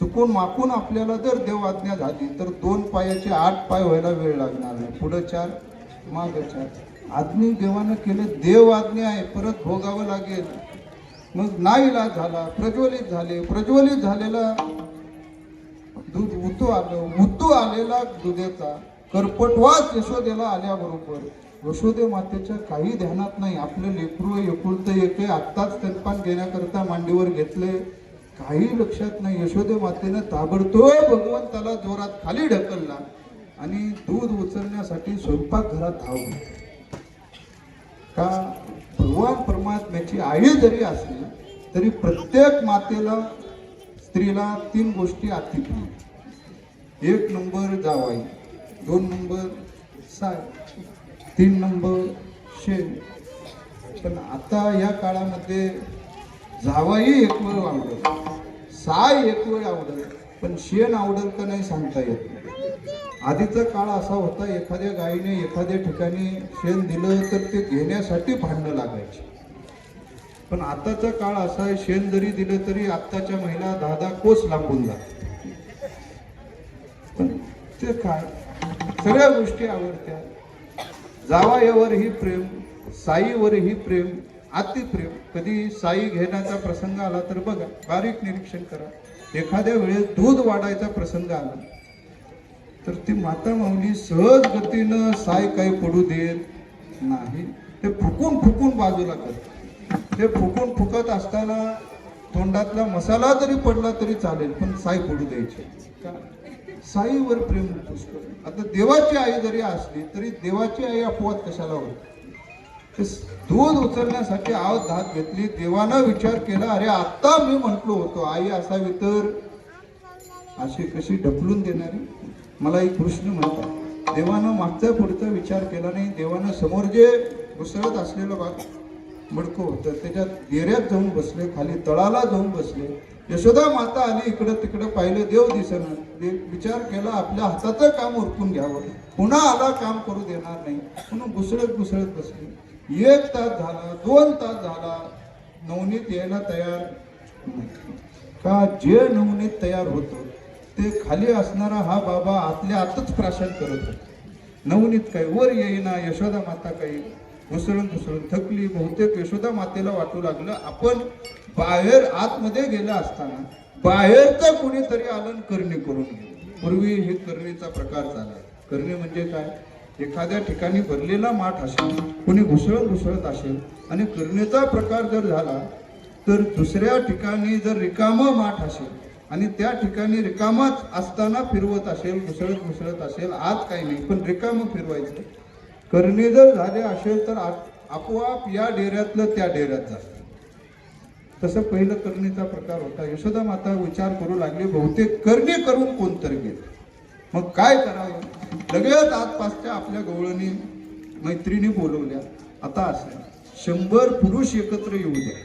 चुकून माकून आपल्याला जर देव आज्ञा झाली तर 2 पायाचे 8 पाय व्हायला वेळ लागणार नाही. पुढं 4 मागं 4. आज्ञा देवानं केलं, देव आज्ञा आहे, परत भोगावं लागेल. मग नाईलाज झाला, प्रज्वलित झाले. प्रज्वलित झालेला दूध उतू आलेला दुधाचा करपटवास यशोदेला आल्याबरोबर यशोदे मातेच्या काही ध्यानात नाही. आपलं लेकरू एकुलतं एक आहे, आत्ताच स्तनपान घेण्याकरता मांडीवर घेतले, काही लक्षात नाही. यशोदे मातेनं ताबडतोब भगवंताला जोरात खाली ढकलला आणि दूध उचलण्यासाठी स्वयंपाकघरात धावली. का भगवान परमात्म्याची आई जरी असली तरी प्रत्येक मातेला, स्त्रीला 3 गोष्टी अतिप्रिय. 1 नंबर जावाई, 2 नंबर साय, 3 नंबर शेण. पण आता या काळामध्ये जावाई एक वेळ आवडेल, साय एक वेळ आवडेल, पण शेण आवडेल का नाही सांगता येत नाही. आधीचा काळ असा होता, एखाद्या गायीने एखाद्या ठिकाणी शेण दिलं तर ते घेण्यासाठी भांडणं लागायची. पण आताचा काळ असा आहे, शेण जरी दिलं तरी आत्ताच्या महिला 10-10 कोस लांबून जातात. पण ते काय, सगळ्या गोष्टी आवडत्या. जावयावरही प्रेम, साईवरही प्रेम, अतिप्रेम. कधी साई घेण्याचा प्रसंग आला तर बघा, बारीक निरीक्षण करा. एखाद्या वेळेस दूध वाढायचा प्रसंग आला तर ती माता माऊली सहज गतीनं साय काही पडू देत नाही. ते फुकून फुकून बाजूला करतात. ते फुकून फुकत असताना तोंडातला मसाला जरी पडला तरी चालेल, पण साय पडू द्यायची का? साईवर प्रेम पुष्कळ. आता देवाची आई जरी असली तरी देवाची आई अपवाद कशाला होती? दूध उचलण्यासाठी आवाज धात घेतली. देवानं विचार केला, अरे आता मी म्हटलो होतो आई असावी तर अशी कशी ढकलून देणारी, मला एक प्रश्न म्हणतात. देवानं मागचा पुढचा विचार केला नाही. देवानं समोर जे घुसळत असलेलं मडकं होतं त्याच्यात डेऱ्यात जाऊन बसले, खाली तळाला जाऊन बसले. यशोदा माता आली, इकडं तिकडं पाहिलं, देव दिसेना. विचार केला आपल्या हाताचं काम उरकून घ्यावं, पुन्हा आला काम करू देणार नाही म्हणून घुसळत घुसळत बसले. 1 तास झाला, 2 तास झाला, नवनीत यायला तयार नाही. का जे नवनीत तयार होतो ते खाली असणारा हा बाबा आतल्या आतच प्राशन करत होता. नवनीत काही वर येईना. यशोदा माता काही घुसळून घुसळून थकली. बहुतेक यशोदा मातेला वाटू लागलं आपण बाहेर आतमध्ये गेला असताना बाहेरचं कुणीतरी आलं करणी करून गेलं. पूर्वी हे करणीचा प्रकार झाला. करणे म्हणजे काय, एखाद्या ठिकाणी भरलेला माठ असेल, कुणी घुसळत असेल आणि करणीचा प्रकार जर झाला तर दुसऱ्या ठिकाणी जर रिकामं माठ असेल आणि त्या ठिकाणी रिकामाच असताना फिरवत असेल, घुसळत असेल, आत काही नाही पण रिकामं फिरवायचं. करणे जर झाले असेल तर आपोआप या डेऱ्यातलं त्या डेऱ्यात जास्त. तसं पहिलं करणीचा प्रकार होता. यशोदा माता विचार करू लागली, बहुतेक करणे करून कोणतरी गेले, मग काय करावं. लगेच आसपासच्या आपल्या गवळणी मैत्रिणी बोलवल्या. आता असं 100 पुरुष एकत्र येऊ द्या,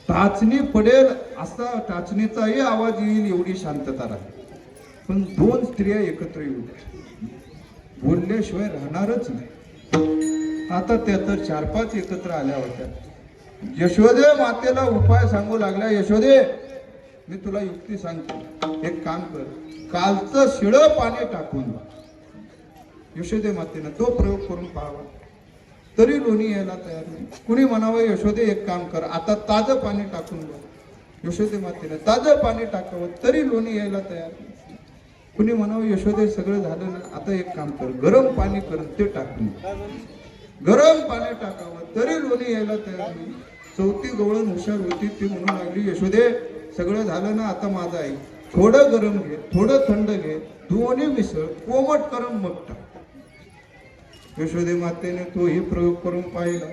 टाचणी पडेल असा टाचणीचाही आवाज येईल एवढी शांतता राहील, पण 2 स्त्रिया एकत्र येऊ द्या, बोलल्याशिवाय राहणारच नाही. आता त्या तर 4-5 एकत्र आल्या होत्या. यशोदे मातेला उपाय सांगू लागल्या. यशोदे, मी तुला युक्ती सांगतो, एक काम कर, कालचं शिळं पाणी टाकून द्या. यशोदे मातेनं तो प्रयोग करून पाहावा, तरी लोणी यायला तयार नाही. कुणी म्हणावं, यशोदे एक काम कर, आता ताजं पाणी टाकून द्या. यशोदे मातेनं ताजं पाणी टाकावं, तरी लोणी यायला तयार नाही. कुणी म्हणावं, यशोदे सगळं झालं ना, आता एक काम कर, गरम पाणी कर, ते टाकून गरम पाणी टाकावं, तरी लोणी यायला तयार नाही. 4थी गवळण हुशार होती, ती म्हणू लागली, यशोदे सगळं झालं ना, आता माझं आहे, थोडं गरम घे, थोडं थंड घे, दोन्ही मिसळ, कोमट करून मग टाक. यशोदे मातेने तोही प्रयोग करून पाहिला,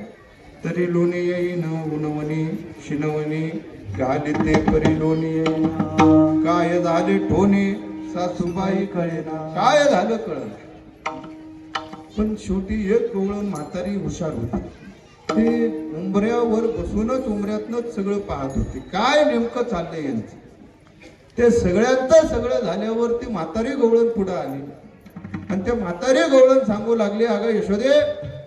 तरी लोणी येईन. उनवणी शिनवणी गाली ते परी लोणी येईन. काय झाले टोने सासूबाई कळेना, काय झालं कळलं. पण शेवटी एक गवळण म्हातारी हुशार होती. ते उंबऱ्यावर बसूनच उंबऱ्यातनच सगळं पाहत होते, काय नेमकं चाललंय यांचं. ते सगळ्यांचं सगळं झाल्यावर ती म्हातारी गवळण पुढे आली आणि त्या म्हातारी गवळण सांगू लागली, अगं यशोदे,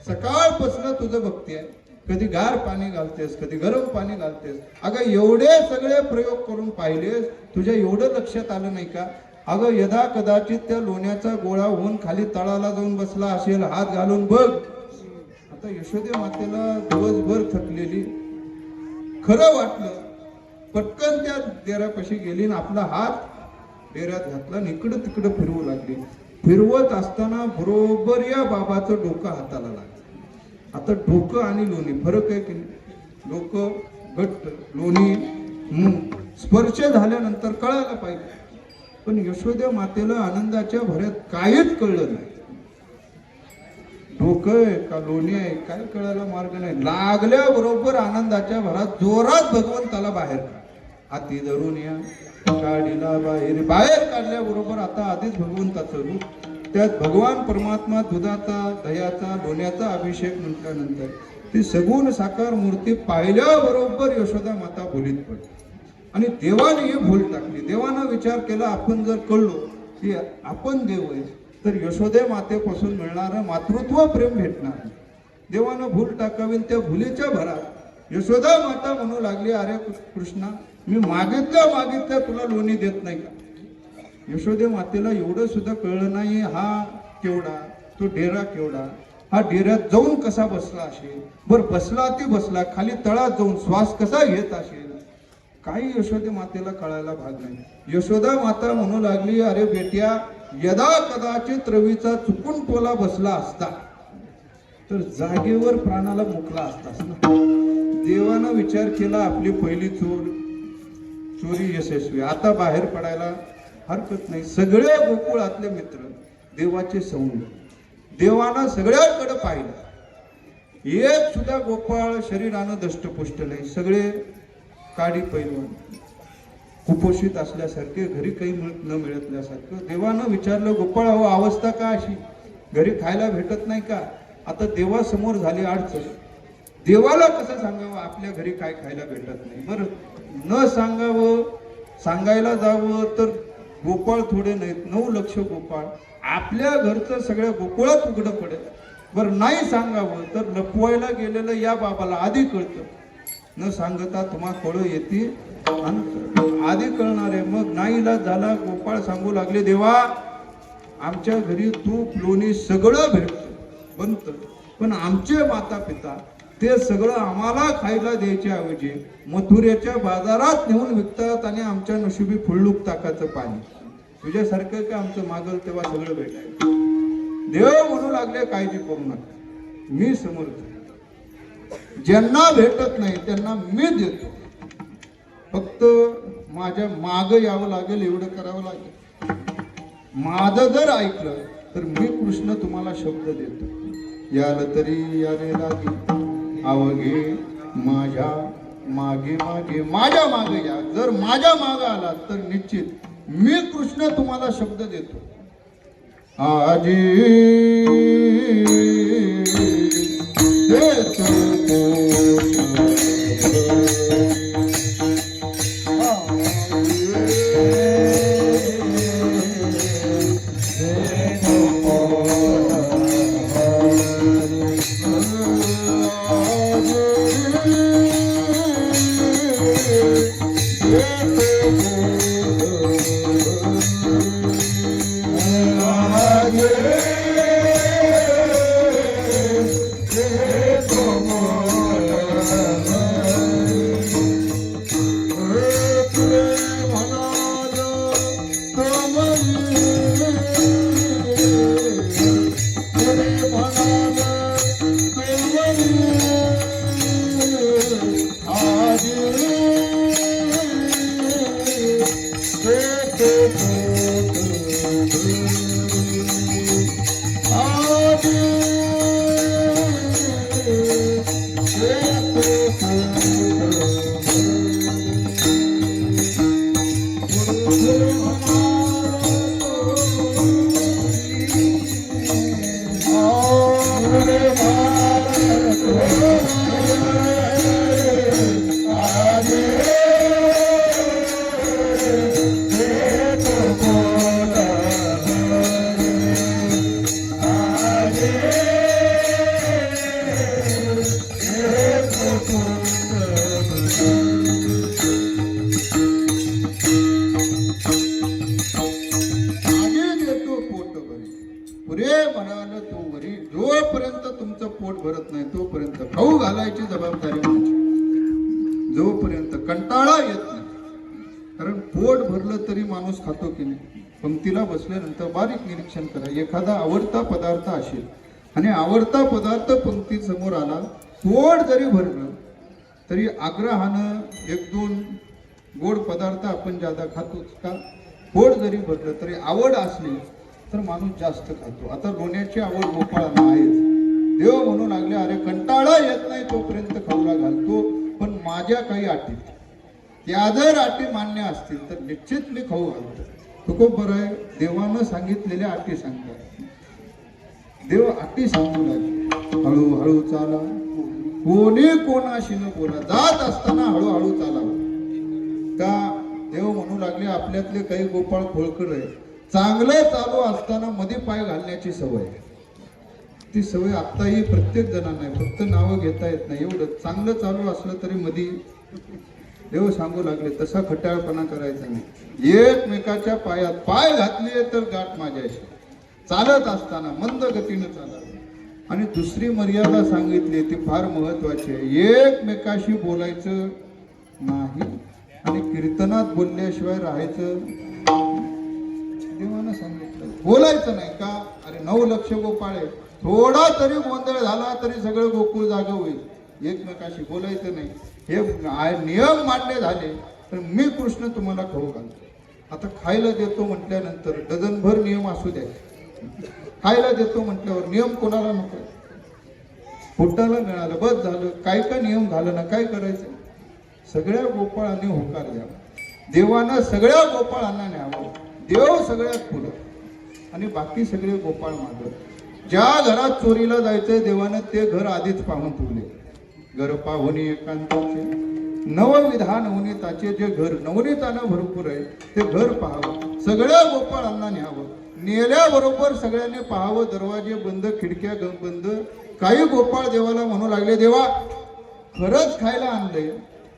सकाळपासून तुझं बघतेय, कधी गार पाणी घालतेस, कधी गरम पाणी घालतेस. अगं एवढे सगळे प्रयोग करून पाहिलेस, तुझ्या एवढं लक्षात आलं नाही का. अगं यदा कदाचित त्या लोण्याचा गोळा होऊन खाली तळाला जाऊन बसला असेल, हात घालून बघ. आता यशोदे मातेला दिवसभर थकलेली, खरं वाटलं, पटकन त्या डेऱ्यापाशी गेली आणि आपला हात डेऱ्यात घातला आणि इकडं तिकडं फिरवू लागली. फिरवत असताना बरोबर या बाबाचं डोकं हाताला लागलं. आता डोकं आणि लोणी फरक आहे की नाही. डोकं घट्ट, लोणी स्पर्श झाल्यानंतर कळायला पाहिजे, पण यशोदा मातेला आनंदाच्या भऱ्यात काहीच कळलं नाही. डोकं आहे का लोणी आहे काय कळायला मार्ग नाही. लागल्याबरोबर आनंदाच्या भरात जोरात भगवंताला बाहेर काढ. हाती धरून या काढीला बाहेर. बाहेर काढल्याबरोबर आता आधीच भगवंताचं रूप, त्यात भगवान परमात्मा दुधाचा दह्याचा लोण्याचा अभिषेक म्हटल्यानंतर ती सगुण साकार मूर्ती पाहिल्याबरोबर यशोदा माता भुलीत पडली आणि देवाने ही भूल टाकली. देवानं विचार केला, आपण जर कळलो की आपण देव आहे तर यशोदे मातेपासून मिळणारं मातृत्व प्रेम भेटणार. देवानं भूल टाकावी. त्या भुलीच्या भरात यशोदा माता म्हणू लागली, अरे कृष्णा, मी मागितल्या तुला लोणी देत नाही का. यशोदे मातेला एवढं सुद्धा कळलं नाही, हा केवढा, तो डेरा केवढा, हा डेऱ्यात जाऊन कसा बसला असेल. बरं बसला ती बसला, खाली तळात जाऊन श्वास कसा घेत असेल, काही यशोदे मातेला कळायला भाग नाही. यशोदा माता म्हणू लागली, अरे बेट्या, यदा कदाचित रवीचा चुकून टोला बसला असता तर जागेवर प्राणाला मुकला असतास ना. देवानं विचार केला, आपली पहिली चोरी यशस्वी, आता बाहेर पडायला हरकत नाही. सगळे गोकुळातले मित्र देवाचे सौंद, देवानं सगळ्यांकडे पाहिलं एक सुद्धा गोपाळ शरीरानं दष्टपुष्ट नाही, सगळे काडी पैलवान, कुपोषित असल्यासारखे, घरी काही न मिळतल्यासारखं. देवानं विचारलं, गोपाळ हो अवस्था का अशी, घरी खायला भेटत नाही का? आता देवासमोर झाली अडचण, देवाला कसं सांगावं आपल्या घरी काय खायला भेटत नाही? बरं, न सांगावं, सांगायला जावं तर गोपाळ थोडे नाहीत, 9 लक्ष गोपाळ, आपल्या घरचं सगळ्या गोकुळात उघडं पडेल. बरं, नाही सांगावं तर लपवायला गेलेलं या बाबाला आधी कळतं, न सांगता तुम्हा कळू येते आधी कळणारे. मग नाईला झाला, गोपाळ सांगू लागले, देवा आमच्या घरी तूप लोणी सगळं भेटतं बनतं, पण आमचे माता पिता ते सगळं आम्हाला खायला द्यायच्या ऐवजी मथुरेच्या बाजारात नेऊन विकतात आणि आमच्या नशिबी फुलूक ताकाचं पाणी. तुझ्यासारखं का आमचं मागल तेव्हा सगळं भेटायचं? देव म्हणू लागले, काळजी करू नका, मी समर्थ, ज्यांना भेटत नाही त्यांना मी देतो, फक्त माझ्या माग यावं लागेल, एवढं करावं लागेल. माझं जर ऐकलं तर मी कृष्ण तुम्हाला शब्द देतो, याल तरी याले लागे अवघे माझ्या मागे मागे, माझ्या मागे या. जर माझ्या मागे आलात तर निश्चित मी कृष्ण तुम्हाला शब्द देतो. आजी जोपर्यंत तुमचं पोट भरत नाही तोपर्यंत खाऊ घालायची जबाबदारी माझी, जोपर्यंत कंटाळा येत नाही. कारण पोट भरलं तरी माणूस खातो की नाही. पंक्तीला बसल्यानंतर बारीक निरीक्षण करा, एखादा आवडता पदार्थ असेल आणि आवडता पदार्थ पंक्ती समोर आला, पोट जरी भरलं तरी आग्रहानं 1-2 गोड पदार्थ आपण ज्यादा खातोच का? पोट जरी भरलं तरी आवड असली तर माणूस जास्त खातो. आता लोण्याची आवड गोपाळाला आहे. देव म्हणू लागले, अरे कंटाळा येत नाही तोपर्यंत खाऊला घालतो, पण माझ्या काही अटी, त्या जर अटी मान्य असतील तर निश्चित मी खाऊ घालतो. तो खूप बरं आहे, देवानं सांगितलेल्या अटी सांगतात. देव अटी सांगू लागले, हळूहळू चाला, कोणी कोणाशी न बोला, जात असताना हळूहळू चालावं. का? देव म्हणू लागले, आपल्यातले काही गोपाळ खोळकर आहे, चांगलं चालू असताना मध्ये पाय घालण्याची सवय. ती सवय आत्ताही प्रत्येक जणांना आहे, फक्त नावं घेता येत नाही एवढं. चांगलं चालू असलं तरी मध्ये देव सांगू लागले, तसा खट्याळपणा करायचा नाही. एकमेकाच्या पायात पाय घातले तर गाठ माझ्याशी, चालत असताना मंद गतीनं चालावं. आणि दुसरी मर्यादा सांगितली, ती फार महत्वाची आहे, एकमेकाशी बोलायचं नाही आणि कीर्तनात बोलल्याशिवाय राहायचं. देवानं सांगितलं बोलायचं नाही का? अरे 9 लक्ष गोपाळ आहे, थोडा तरी गोंधळ झाला तरी सगळं गोकुळ जागा होईल. एकमेकाशी बोलायचं नाही, हे नियम मांडले झाले तर मी कृष्ण तुम्हाला खाऊ घालतो. आता खायला देतो म्हटल्यानंतर डझनभर नियम असू द्या, खायला देतो म्हटल्यावर नियम कोणाला नको? पोटाला मिळालं बस झालं. काय काय नियम झालं ना, काय करायचं? सगळ्या गोपाळांनी होकार द्यावा. देवानं सगळ्या गोपाळांना न्यावं. देव सगळ्यात पुढं आणि बाकी सगळे गोपाळ मागं. ज्या घरात चोरीला जायचंय देवानं ते घर आधीच पाहून ठेवले. घर पाहुणी एकांताचे नवविधान नवनीताचे जे घर नवनीतानं भरपूर आहे ते घर पाहावं. सगळ्या गोपाळांना न्यावं. नेल्याबरोबर सगळ्यांनी पाहावं. दरवाजे बंद, खिडक्या बंद. काही गोपाळ देवाला म्हणू लागले, देवा खरंच खायला आणलंय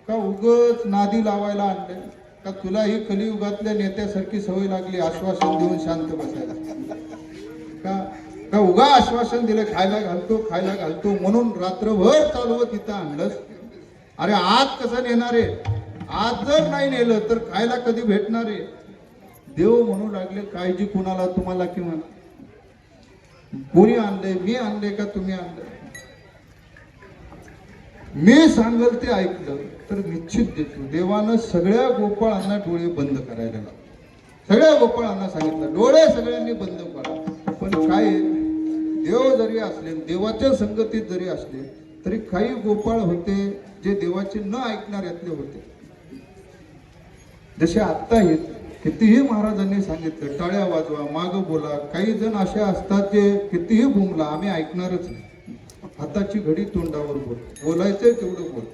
का उगच नादी लावायला आणलंय का? तुला ही कलियुगातल्या नेत्यासारखी सवय लागली आश्वासन देऊन शांत बसायला का उगा आश्वासन दिलं खायला घालतो म्हणून रात्रभर चालवत इथं आणलंस? अरे आज कसं नेणार आहे? आज जर नाही नेलं तर खायला कधी भेटणार आहे? देव म्हणू लागले, काळजी कुणाला, तुम्हाला किंवा कोणी आणलंय? मी आणलंय का तुम्ही आणलंय? मी सांगल ते ऐकलं तर निश्चित देतो. देवानं सगळ्या गोपाळांना डोळे बंद करायला लावले. सगळ्या गोपाळांना सांगितलं डोळे सगळ्यांनी बंद करा. पण काय, देव जरी असले, देवाच्या संगतीत जरी असले तरी काही गोपाळ होते जे देवाचे न ऐकणाऱ्यातले होते. जसे आत्ता येत कितीही महाराजांनी सांगितलं टाळ्या वाजवा, मागं बोला. काही जण असे असतात जे कितीही बोंबला आम्ही ऐकणारच नाही. हाताची घडी तोंडावर बोल, बोलायचंय तेवढं बोल.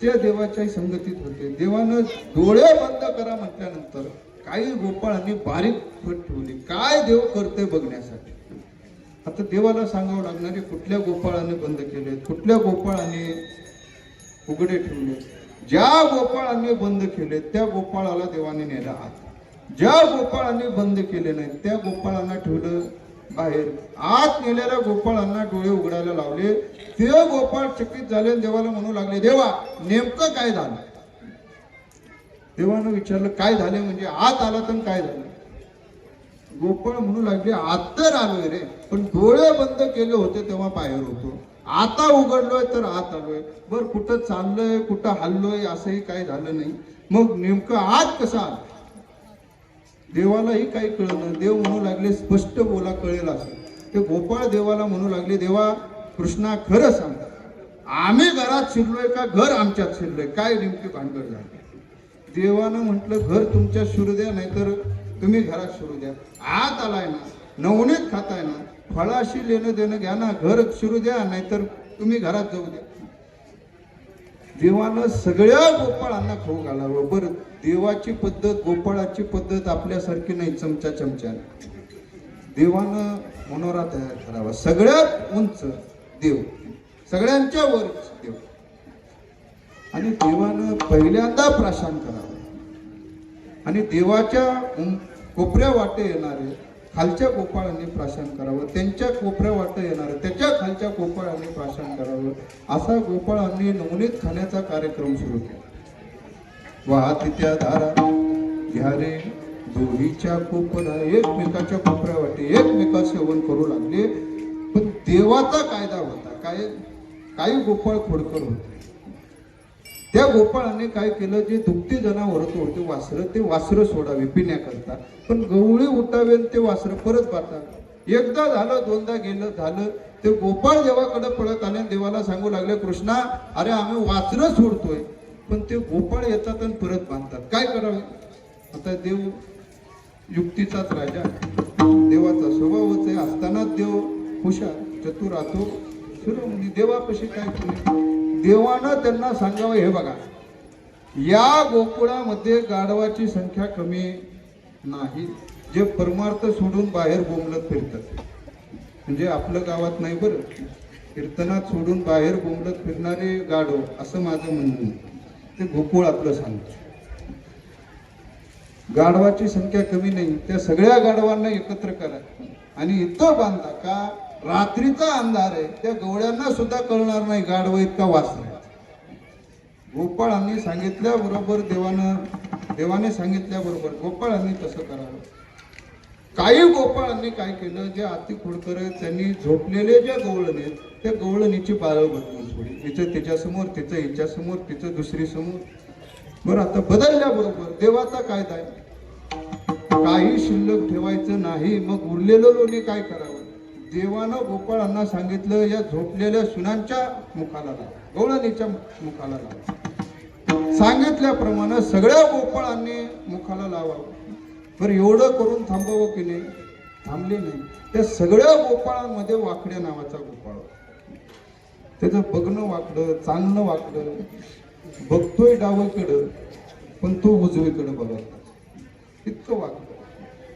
ते देवाच्या संगतीत होते. देवानं डोळे बंद करा म्हटल्यानंतर काही गोपाळांनी बारीक फट ठेवली. काय देव करते बघण्यासाठी. आता देवाला सांगावं लागणारे कुठल्या गोपाळाने बंद केले, कुठल्या गोपाळाने उघडे ठेवले. ज्या गोपाळांनी बंद केले त्या गोपाळाला देवाने नेला आत. ज्या गोपाळांनी बंद केले नाही त्या गोपाळांना ठेवलं बाहेर. आत नेलेल्या गोपाळांना डोळे उघडायला लावले. ते गोपाळ चकित झाले. देवाला म्हणू लागले, देवा नेमकं काय झालं? देवानं विचारलं काय झाले म्हणजे? आत आला तर काय झालं? गोपाळ म्हणू लागले, आत तर आलोय रे, पण डोळे बंद केले होते तेव्हा बाहेर होतो. आता उघडलोय तर आत आलोय. बर कुठं चाललोय, कुठं हल्लोय असंही काही झालं नाही. मग नेमकं आत कसं आलं? देवालाही काही कळलं. देव म्हणू लागले, स्पष्ट बोला, कळेल असं. ते गोपाळ देवाला म्हणू लागले, देवा कृष्णा खरं सांग, आम्ही घरात शिरलोय का घर आमच्यात शिरलोय? काय नेमकी भानगड झाली? देवानं म्हटलं, घर तुमच्यात शिरू द्या नाहीतर तुम्ही घरात शिरू द्या. आत आलाय ना, नवनीत खाताय ना, फळाशी लेणं देणं घ्या ना. घर शिरू द्या नाहीतर तुम्ही घरात जाऊ द्या. देवानं सगळ्या गोपाळांना खाऊ घालावं. बरं, देवाची पद्धत, गोपाळाची पद्धत आपल्यासारखी नाही चमचा चमच्याने. देवानं मनोरा तयार करावा. सगळ्यात उंच देव, सगळ्यांच्या वर देव. आणि देवानं पहिल्यांदा प्राशन करावं. आणि देवाच्या कोपऱ्या वाटे येणारे खालच्या गोपाळांनी प्राशन करावं. त्यांच्या कोपऱ्या वाटे येणारे त्याच्या खालच्या गोपाळांनी प्राशन करावं. असा गोपाळांनी नवनीत खाण्याचा कार्यक्रम सुरू केला. वाहती त्या धारा घ्या रे दोहीच्या कोपरा, एकमेकाच्या कोपऱ्या वाटे एकमेका सेवन करू लागले. पण देवाचा कायदा होता. काही गोपाळ खोडकर होते. त्या गोपाळांनी काय केलं, जे दुभती जनावर होते वासरं, ते वासरं सोडावे पिण्याकरता. पण गवळी उठावे ते वासरं परत पाहतात. एकदा झालं, दोनदा गेलं, झालं. ते गोपाळ देवाकडे पळत आले. देवाला सांगू लागले, कृष्णा अरे आम्ही वासरं सोडतोय. पण ते गोपाळ येतात आणि परत बांधतात. काय करावे? आता देव युक्तीचाच राजा, देवाचा स्वभावच आहे. असतानाच देव हुशार चतुर राहतो. शिरोमणी देवापाशी काय केले? देवानं त्यांना सांगावं, हे बघा या गोकुळामध्ये गाढवाची संख्या कमी नाही, जे परमार्थ सोडून बाहेर बोंबलत फिरतात. म्हणजे आपलं गावात नाही बरं, कीर्तनात सोडून बाहेर बोंबलत फिरणारे गाढव असं माझं म्हणणं नाही. ते गोकुळ आपलं सांगतो. गाढवाची संख्या कमी नाही, त्या सगळ्या गाढवांना एकत्र करा आणि इथं बांधा. का? रात्रीचा अंधार आहे, त्या गवळ्यांना सुद्धा कळणार नाही गाढव इतका वासर आहे. गोपाळांनी सांगितल्याबरोबर देवाने सांगितल्याबरोबर गोपाळांनी तसं करावं. काही गोपाळांनी काय केलं, जे अति खोडकर आहेत त्यांनी झोपलेले ज्या गवळण आहेत त्या गवळणीची बाळ बदलून सोडली. तिचं त्याच्यासमोर, तिचं हिच्यासमोर, तिचं दुसरी समोर. बरं, आता बदलल्याबरोबर देवाचा कायदा आहे, काही शिल्लक ठेवायचं नाही. मग उरलेलं लोणी काय करावं? देवानं गोपाळांना सांगितलं या झोपलेल्या सुनांच्या मुखाला लावा, गवळणीच्या मुखाला लावा. सांगितल्याप्रमाणे सगळ्या गोपाळांनी मुखाला लावावं. तर एवढं करून थांबावं की नाही? थांबले नाही. त्या सगळ्या गोपाळांमध्ये वाकड्या नावाचा गोपाळ, त्याचं बघणं वाकडं, चांगलं वाकडं, बघतोय डावीकडं पण तो उजवीकडे बघत नाही, इतकं वाकडं.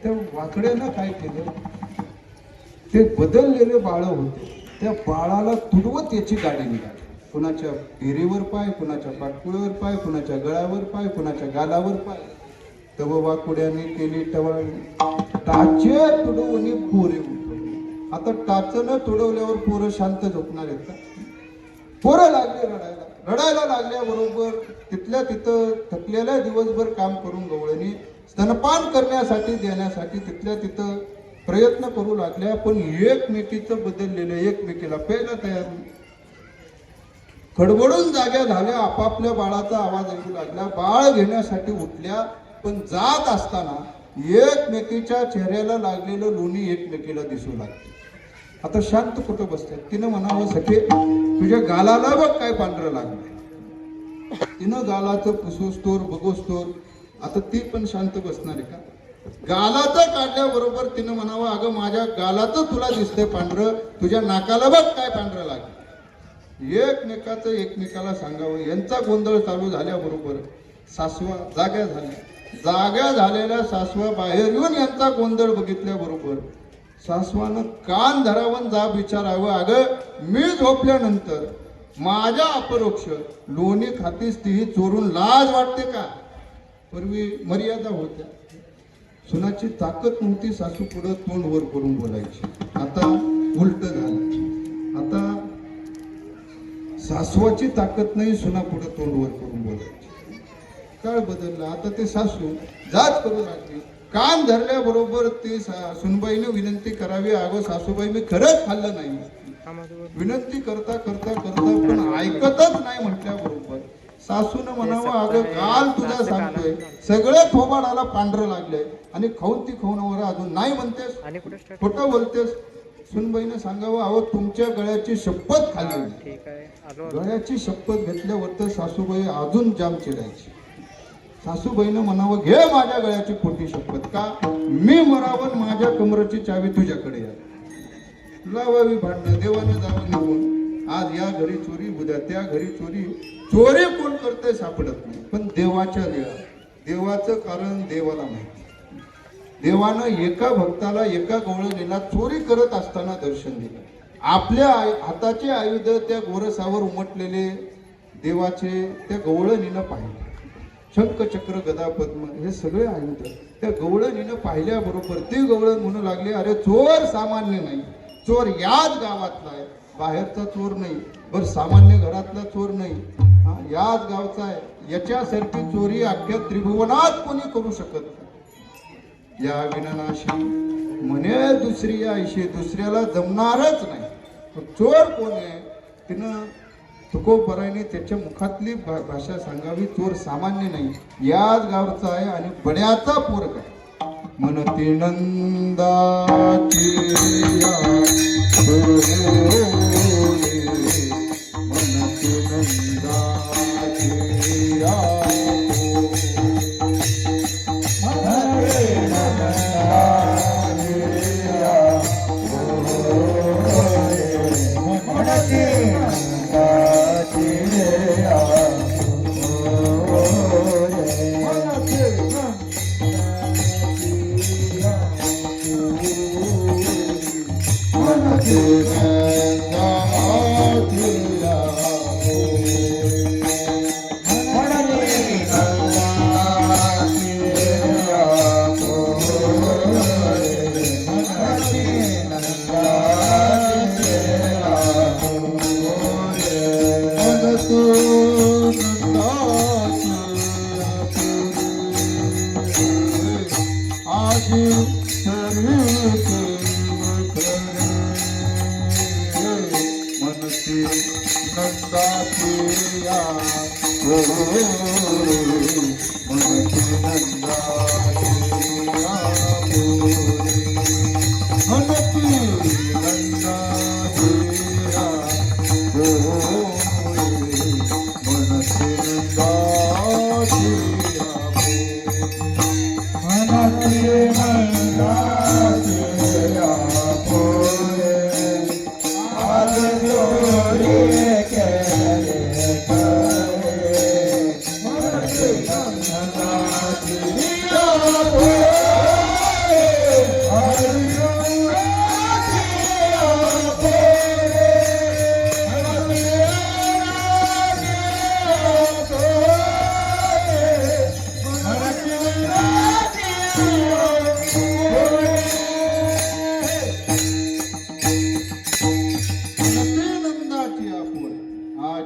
त्या वाकड्यानं काय केलं, ते बदललेले बाळ होते, त्या बाळाला तुडवत याची गाडी निघाली. कुणाच्या पेरेवर पाय, कुणाच्या पाटकुळीवर पाय, कुणाच्या गळ्यावर पाय, कुणाच्या गालावर पाय. तव वाकुड्याने केली टवाळी, टाचे तुडवणी पोरे उठवली. आता टाचनं तुडवल्यावर पोरं शांत झोपणार आहेत का? पोरं लागले रडायला. रडायला लागल्याबरोबर तिथल्या तिथं थकलेल्या दिवसभर काम करून गवळणी स्तनपान करण्यासाठी देण्यासाठी तिथल्या तिथं प्रयत्न करू लागल्या. पण एकमेकीचं बदललेलं, एकमेकीला पहिला तयार नाही. खडबडून जाग्या झाल्या, आपापल्या बाळाचा आवाज ऐकू लागला. बाळ घेण्यासाठी उठल्या, पण जात असताना एकमेकीच्या चेहऱ्याला लागलेलं लोणी एकमेकीला दिसू लागते. आता शांत कुठं बसतात? तिनं म्हणावं, सखे तुझ्या गालाला बघ काय पांढरं लागलं. तिनं गालाचं पुसोस्तोर बघोस्तोर आता ती पण शांत बसणार आहे का? गालाचं काढल्याबरोबर तिनं म्हणावं, अगं माझ्या गालाचं तुला दिसतंय पांढरं, तुझ्या नाकाला बघ काय पांढरं लागलं. एकमेकाचं एकमेकाला सांगावं. यांचा गोंधळ चालू झाल्याबरोबर सासवा जाग्या झाल्या. जाग्या झालेल्या सासवा बाहेर येऊन यांचा गोंधळ बघितल्याबरोबर सासवानं कान धरावून जाब विचारावं, अगं मी झोपल्यानंतर माझ्या अपरोक्ष लोणी खातीस ती चोरून लाज वाटते का? पूर्वी मर्यादा होत्या, सुनाची ताकद नव्हती सासू पुढं तोंड वर करून बोलायची. आता उलट झालं. आता सासवाची ताकद नाही, सुना पुढं तोंड वर करून बोलायची. काळ बदलला. आता ते सासू जाच करू लागली. कान धरल्याबरोबर ते सुनबाईने विनंती करावी, अगं सासूबाई मी खरंच खाल्लं नाही. विनंती करता करता करता पण ऐकतच नाही म्हटल्याबरोबर सासून म्हणावं, अगं काल तुझा सांगतोय सगळं थोबाडाला पांढरं लागलंय आणि खाऊन ती खाऊनवर अजून नाही म्हणतेस, खोटं बोलतेस. सुनबाईने सांगावं, अहो तुमच्या गळ्याची शपथ खाल्ली. गळ्याची शपथ घेतल्यावर तर सासूबाई अजून जाम चिडायची. सासूबाईनं म्हणावं, घे माझ्या गळ्याची खोटी शपथ, का मी मरावं माझ्या कमरेची चावी तुझ्याकडे या. लावावी भांडणं, देवानं जावं निघून. आज या घरी चोरी, उद्या त्या घरी चोरी. चोरी कोण करते सापडत नाही, पण देवाच्या देवा, देवाचं कारण देवाला माहिती. देवानं एका भक्ताला एका गवळणीला चोरी करत असताना दर्शन दिलं. आपल्या हाताचे आयुध त्या गोरसावर उमटलेले देवाचे त्या गवळणीनं पाहिले. शंख चक्र गदा पद्म हे सगळे आयुध त्या गवळणीनं पाहिल्याबरोबर ती गवळण म्हणू लागली, अरे चोर सामान्य नाही, चोर याच गावातला आहे, बाहेरचा चोर नाही, बरं सामान्य घरातला चोर नाही, याच गावचा आहे. याच्यासारखी चोरी अख्ख्या त्रिभुवनात कोणी करू शकत नाही. या विनानाशी म्हणे दुसरी आयशी, दुसऱ्याला जमणारच नाही. चोर कोण आहे? तिनं तुकोबराने त्याच्या मुखातली भाषा सांगावी. चोर सामान्य नाही, याच गावचा आहे आणि बड्याचा पोरगा आहे. म्हणती नंदाची म्हणती नंदाची नंदा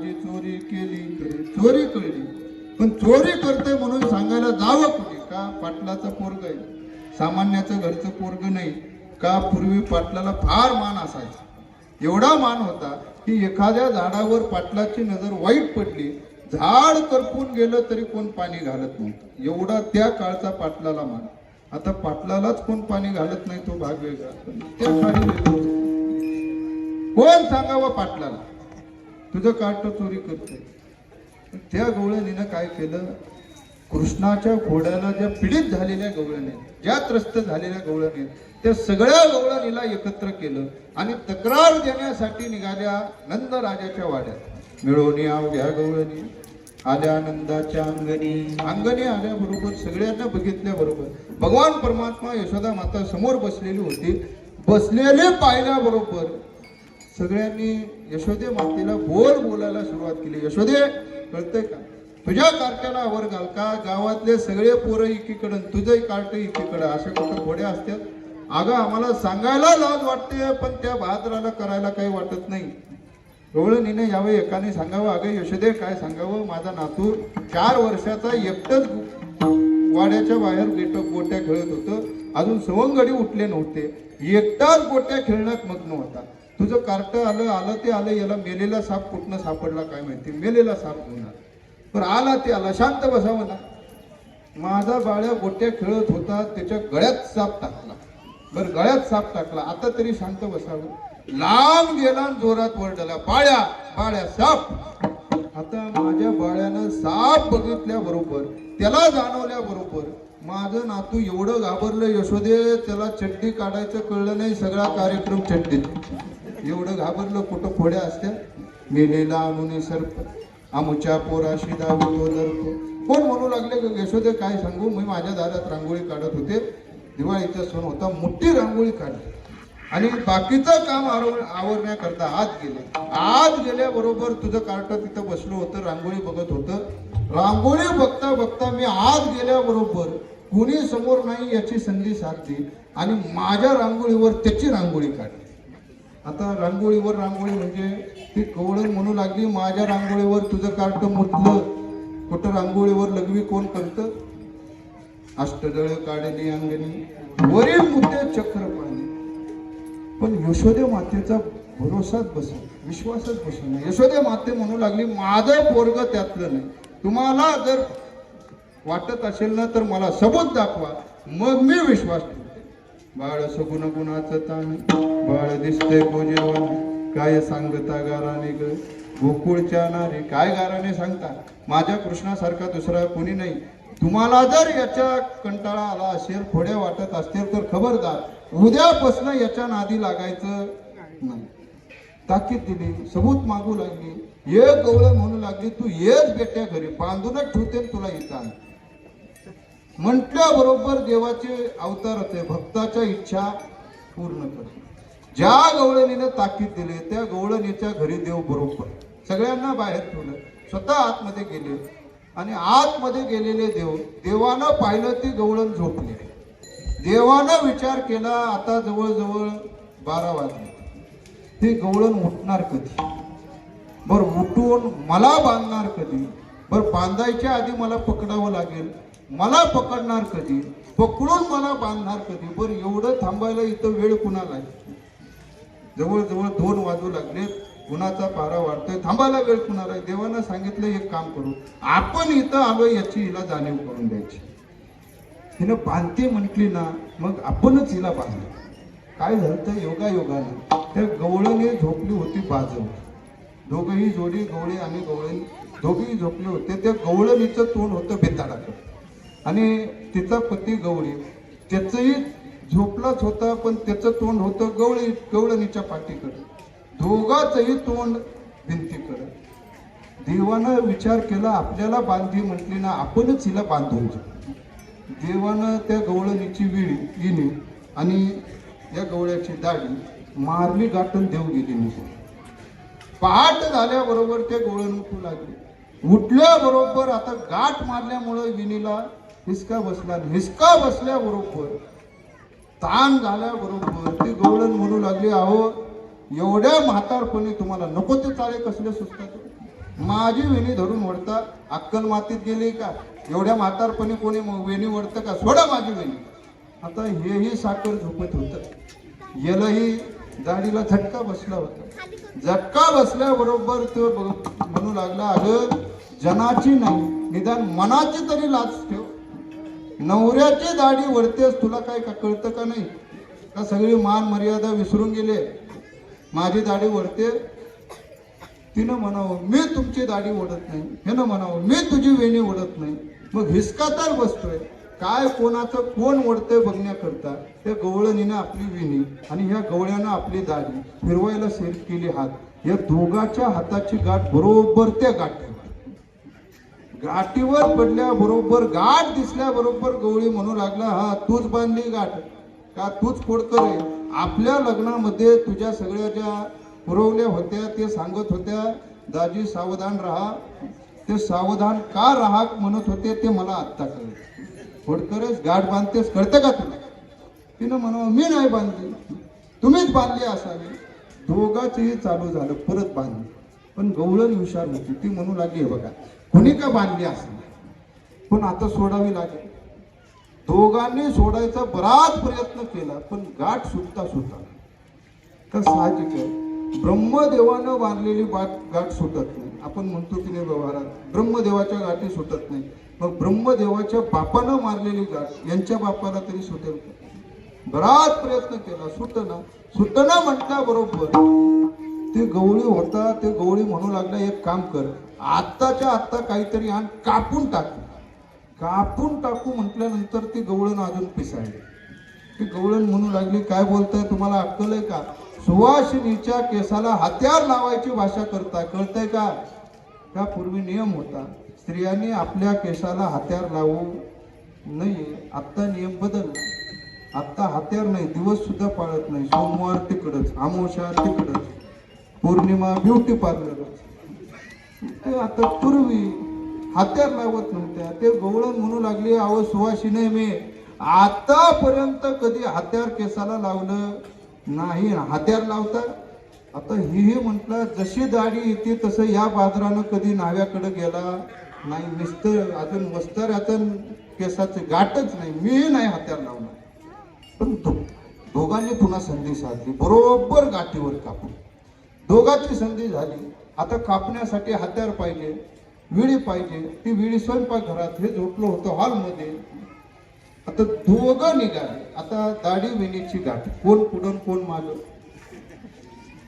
आली चोरी केली खरी चोरी कळली, पण चोरी करते म्हणून सांगायला जावं कुठे? का पाटलाचं पोरग आहे, सामान्याचं घरचं पोरग नाही का? पूर्वी पाटलाला फार मान असायचा, एवढा मान होता की एखाद्या झाडावर पाटलाची नजर वाईट पडली, झाड करपून गेलं तरी कोण पाणी घालत नव्हतं, एवढा त्या काळचा पाटलाला मान. आता पाटलालाच कोण पाणी घालत नाही, तो भाग वेगळा, पण त्या काळी वेगळं होतं. कोण सांगावं पाटलाला तुझं कार्ट चोरी करतोय? त्या गवळणीनं काय केलं, कृष्णाच्या घोड्याला ज्या पीडित झालेल्या गवळणी, ज्या त्रस्त झालेल्या गवळणी, त्या सगळ्या गवळणीला एकत्र केलं आणि तक्रार देण्यासाठी निघाल्या नंदराजाच्या वाड्यात. मिळवणी अवघ्या गवळणी आल्या नंदाच्या अंगणी. अंगणी आल्याबरोबर सगळ्यांना बघितल्याबरोबर भगवान परमात्मा यशोदा माता समोर बसलेली होती. बसलेले पाहिल्याबरोबर सगळ्यांनी यशोदे मातेला बोलायला सुरुवात केली. यशोदे, कळतंय का, तुझ्या कार्ट्याला वर घाल का? गावातले सगळे पोरं एकीकडं, तुझंही कार्ट एकीकडं, अशा कुठं घोड्या असतात? अगं आम्हाला सांगायला लाज वाटते, पण त्या बहादराला करायला काही वाटत नाही. गवळणीने यावे एकाने सांगावं, अगं यशोदे काय सांगावं, माझा नातू 4 वर्षाचा एकटंच वाड्याच्या बाहेर गोट्या खेळत होतं, अजून सवंगडी उठले नव्हते, एकटाच गोट्या खेळण्यात मग्न होता. तुझं कार्ट आलं ते आलं, याला मेलेला साप कुठनं सापडला काय माहिती, मेलेला साप होणार, पण आला ते आला, शांत बसावं ना. माझा बाळ्या गोट्या खेळत होता, त्याच्या गळ्यात साप टाकला, बरं गळ्यात साप टाकला, आता तरी शांत बसावं. लांब गेला जोरात वरडला, बाळ्या बाळ्या साप. आता माझ्या बाळ्यानं साप बघितल्याबरोबर, त्याला जाणवल्याबरोबर माझं नातू एवढं घाबरलं यशोदे, त्याला चड्डी काढायचं कळलं नाही, सगळा कार्यक्रम चड्डीत. एवढं घाबरलं, कुठं फोड्या असत्या, मेलेला आणून सर्प आमुच्या पोराशी दावतो धरतो. कोण म्हणू लागले, यशोदे काय सांगू, मी माझ्या दारात रांगोळी काढत होते, दिवाळीचा सण होता, मोठी रांगोळी काढली आणि बाकीचं काम आवरण्याकरता आत गेले. आत गेल्याबरोबर तुझं कार्ट तिथं बसलो होतं, रांगोळी बघत होतं. रांगोळी बघता बघता मी आत गेल्याबरोबर कुणी समोर नाही याची संधी साधली आणि माझ्या रांगोळीवर त्याची रांगोळी काढली. आता रांगोळीवर रांगोळी म्हणजे ती कवळण म्हणू लागली, माझ्या रांगोळीवर तुझं कार्ट मुतलं. कुठं रांगोळीवर लघवी कोण करतं? अष्टदळ काढली अंगणी वरी मुद्दे चक्र पाणी. पण यशोदे मातेचा भरोसाच बसला, विश्वासच बसला. यशोदे माते म्हणू लागली, माझं पोरग त्यातलं नाही, तुम्हाला जर वाटत असेल ना तर मला सबूत दाखवा, मग मी विश्वास ठेवते. बाळ सगुण गुणाचं ताण, बाळ दिसते गोजेवान, काय सांगता गाराने ग गोकुळच्या नारी. काय गाराने सांगता, माझ्या कृष्णासारखा दुसरा कोणी नाही. तुम्हाला जर याच्या कंटाळा आला असेल, खोड्या वाटत असतील तर खबरदार, उद्यापासून याच्या नादी लागायचं नाही. ताकीद दिली, सबूत मागू लागली. एक गवळण म्हणू लागली, तू येच बेट्या घरी, बांधूनच ठेवते तुला इथं. म्हटल्याबरोबर देवाचे अवतार होते, भक्ताच्या इच्छा पूर्ण करते. ज्या गवळणीनं ताकीद दिली त्या गवळणीच्या घरी देव बरोबर सगळ्यांना बाहेर ठेवलं, स्वतः आतमध्ये गेले आणि आतमध्ये गेलेले देवानं पाहिलं ती गवळण झोपली. देवानं विचार केला, आता जवळजवळ 12 वाजले, ती गवळण उठणार कधी? बर उठून मला बांधणार कधी? बर बांधायच्या आधी मला पकडावं लागेल, मला पकडणार कधी? पकडून मला बांधणार कधी? बर एवढं थांबायला इथं वेळ कुणाला आहे? जवळजवळ 2 वाजू लागले, उन्हाचा पारा वाढतोय, थांबायला वेळ कुणाला आहे? देवानं सांगितलं एक काम करू, आपण इथं आलो याची हिला जाणीव करून द्यायची. हिनं बांधते म्हटली ना, मग आपणच हिला बांधलं. काय झालं तर योगायोगानं त्या गवळणी झोपली होती बाजूला, दोघंही जोडी गवळे आणि गवळणी दोघेही झोपले होते. त्या गवळणीचं तोंड होतं बेताडाकडे आणि तिचा पती गवळी, त्याचंही झोपलाच होता, पण त्याचं तोंड होतं गवळणीच्या पाठीकडे, दोघांचंही तोंड भिंतीकडे. देवानं विचार केला, आपल्याला बांधली म्हटली ना, आपणच हिला बांधून जाऊ. देवानं त्या गवळणीची विळी इनी आणि या गवळ्याची दाढी मारली, गाठून देव गेली निघून. पहाट झाल्याबरोबर ते गवळण उठू लागले. उठल्याबरोबर आता गाठ मारल्यामुळे विणीला हिसका बसला. हिसका बसल्याबरोबर ताण झाल्याबरोबर ती गवळण म्हणू लागली, अहो एवढ्या म्हातारपणी तुम्हाला नको ते चाळे कसले सुचतात? माझी वेणी धरून ओढता अक्कल मातीत गेली का? एवढ्या म्हातारपणी कोणी वेणी ओढतं का? सोडा माझी वेणी. आता हेही साखर झोपत होतं, यालाही दाढीला झटका बसला होता. झटका बसल्याबरोबर तो म्हणू लागला, अगं जनाची नाही निदान मनाची तरी लाज ठेव. नवऱ्याची दाढी वळतेस, तुला काय का कळतं का नाही? का सगळी मान मर्यादा विसरून गेले? माझी दाढी वळते, तिनं म्हणावं मी तुमची दाढी ओढत नाही, ह्यानं म्हणावं मी तुझी वेणी ओढत नाही. मग हिसकातार बसतोय. काय कोणाचं कोण ओढतंय बघण्याकरता त्या गवळणीनं आपली वेणी आणि ह्या गवळ्यानं आपली दाढी फिरवायला सेट केली हात. या दोघाच्या हाताची गाठ बरोबर त्या गाठीवर पडल्याबरोबर, गाठ दिसल्याबरोबर गवळी म्हणू लागला, हा तूच बांधली गाठ का? तूच फोडकर आहे. आपल्या लग्नामध्ये तुझ्या सगळ्या ज्या पुरवल्या होत्या ते सांगत होत्या, दाजी सावधान राहा. ते सावधान का राहा म्हणत होते ते मला आत्ता कळलं. फोडकरच गाठ बांधतेस, कळतं का तुला? तिनं म्हणावं मी नाही बांधली, तुम्हीच बांधली असावी. दोघांचंही चालू झालं, परत बांधली. पण गवळण हुशार होती, ती म्हणू लागली, बघा कुणी का बांधली असेल पण आता सोडावी लागेल. दोघांनी सोडायचा बराच प्रयत्न केला पण गाठ सुटता तर साहजिक आहे, ब्रह्मदेवानं बांधलेली गाठ सुटत नाही. आपण म्हणतो की नाही व्यवहारात ब्रह्मदेवाच्या गाठी सुटत नाही. मग ब्रह्मदेवाच्या बापानं मारलेली गाठ यांच्या बापाला तरी सुटेल का? बराच प्रयत्न केला, सुटना म्हटल्या बरोबर ते गवळी होता. ते गवळी म्हणू लागला, एक काम कर, आत्ताच्या आत्ता काहीतरी आण, कापून टाकू म्हटल्यानंतर ती गवळण अजून पिसाळली. ती गवळण म्हणू लागली, काय बोलताय, तुम्हाला अक्कल आहे का? सुवासिनीच्या केसाला हत्यार लावायची भाषा करता, कळतंय का? का पूर्वी नियम होता, स्त्रियांनी आपल्या केसाला हत्यार लावू नये. आत्ता नियम बदलला. आत्ता हत्यार नाही, दिवस सुद्धा पाळत नाही. सोमवार तिकडच, अमावस्या तिकडच, पौर्णिमा ब्युटी पार्लर. आता पूर्वी हत्यार लावत नव्हत्या. ते गवळण म्हणू लागले, अहो सुवासिनी मी आतापर्यंत कधी हत्यार केसाला लावलं नाही, हत्यार लावता. आता ही म्हटलं, जशी दाढी येते तसं या बाजारानं कधी न्हाव्याकडे गेला नाही, मिस्तर अजून वस्त्रात केसाचे गाठच नाही, मी नाही हत्यार लावणार. पण दोघांनी पुन्हा संधी साधली, बरोबर गाठीवर कापून. दोघांची संधी झाली. आता कापण्यासाठी हत्यार पाहिजे, विळी पाहिजे. ती विळी स्वयंपाकघरात, हे झोपलं होतं हॉलमध्ये. आता दोघं निघाले. आता दाढी वेणीची गाठ, कोण पुढं कोण मागं.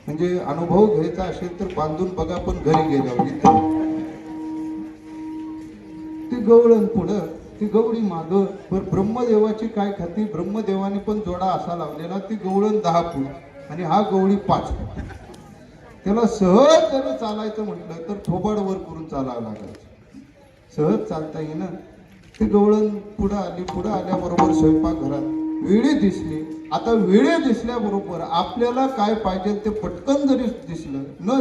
म्हणजे अनुभव घ्यायचा असेल तर बांधून बघा, पण घरी गेल्यावर ती गवळण पुढं, ती गवळी मागं. पण ब्रह्मदेवाची काय खाती, ब्रह्मदेवाने पण जोडा असा लावलेला, ती गवळण 10 फूट आणि हा गवळी 5 फूट. त्याला सहज जर चालायचं म्हटलं तर थोबाडवर करून चालावं लागायचं, सहज चालता येईना. ती गवळण पुढं आल्याबरोबर स्वयंपाकघरात विळी दिसली. आता विळी दिसल्याबरोबर आपल्याला काय पाहिजे ते पटकन जरी दिसलं न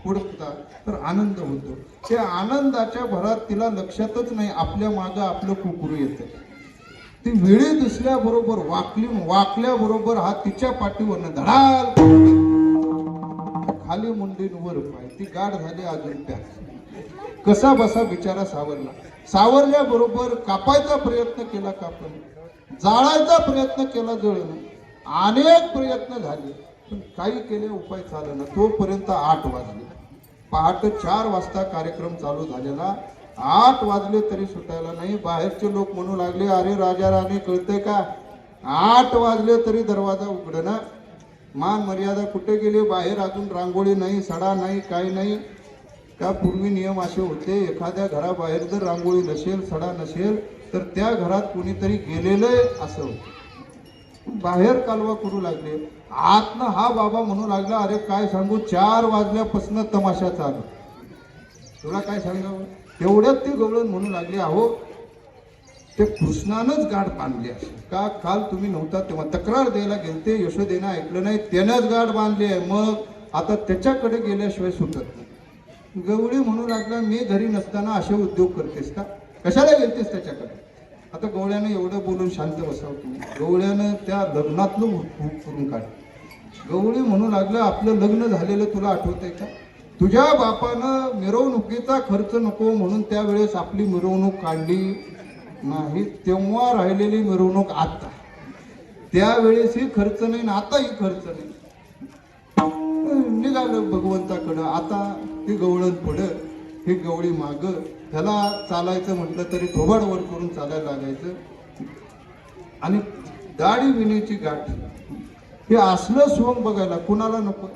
पुढता तर आनंद होतो. त्या आनंदाच्या भरात तिला लक्षातच नाही आपल्या मागं आपलं कुकुरू येतं. ती विळी दिसल्याबरोबर वाकल्याबरोबर हा तिच्या पाठीवरनं धडाल खाली मुंडीन वर पाय. ती गाठ झाली अजून त्या कसा बसा बिचारा सावरल्याबरोबर कापायचा प्रयत्न केला, जाळायचा प्रयत्न केला, जळणं अनेक प्रयत्न झाले पण काही केले उपाय चालला. तोपर्यंत 8 वाजले. पहाटे 4 वाजता कार्यक्रम चालू झालेला. 8 वाजले तरी सुटायला नाही. बाहेरचे लोक म्हणू लागले, अरे राजा राणी कळतंय का, 8 वाजले तरी दरवाजा उघडना. मान मर्यादा कुठे गेली? बाहेर अजून रांगोळी नाही, सडा नाही, काही नाही. का पूर्वी नियम असे होते, एखाद्या घराबाहेर जर रांगोळी नसेल, सडा नसेल तर त्या घरात कोणीतरी गेलेलंय असं होतं. बाहेर कालवा करू लागले. आतनं हा बाबा म्हणू लागला, अरे काय सांगू, 4 वाजल्यापासून तमाशा चालू, तुला काय सांगावं. तेवढ्यात ती गवळण म्हणू लागली, अहो ते कृष्णानंच गाठ बांधली असेल का, काल तुम्ही नव्हता तेव्हा तक्रार द्यायला गेलते, यशोदेनं ऐकलं नाही, त्यानंच गाठ बांधली आहे, मग आता त्याच्याकडे गेल्याशिवाय सुटत नाही. गवळी म्हणू लागला, मी घरी नसताना असे उद्योग करतेस का, कशाला गेलतेस त्याच्याकडे. आता गवळ्यानं एवढं बोलून शांत बसावं तुम्ही. गवळ्यानं त्या लग्नातलं करून काढ. गवळी म्हणू लागलं, आपलं लग्न झालेलं तुला आठवतंय का, तुझ्या बापानं मिरवणुकीचा खर्च नको म्हणून त्यावेळेस आपली मिरवणूक काढली नाही. तेव्हा राहिलेली मिरवणूक आता, त्यावेळेसही खर्च नाही ना आताही खर्च नाही. निघालं भगवंताकडं. आता ती गवळण पुढं, ही गवळी माग. ह्याला चालायचं म्हटलं तरी थोबाड वर करून चालायला लागायचं. आणि दाढी विणीची गाठ, हे असलं सोंग बघायला कुणाला नको.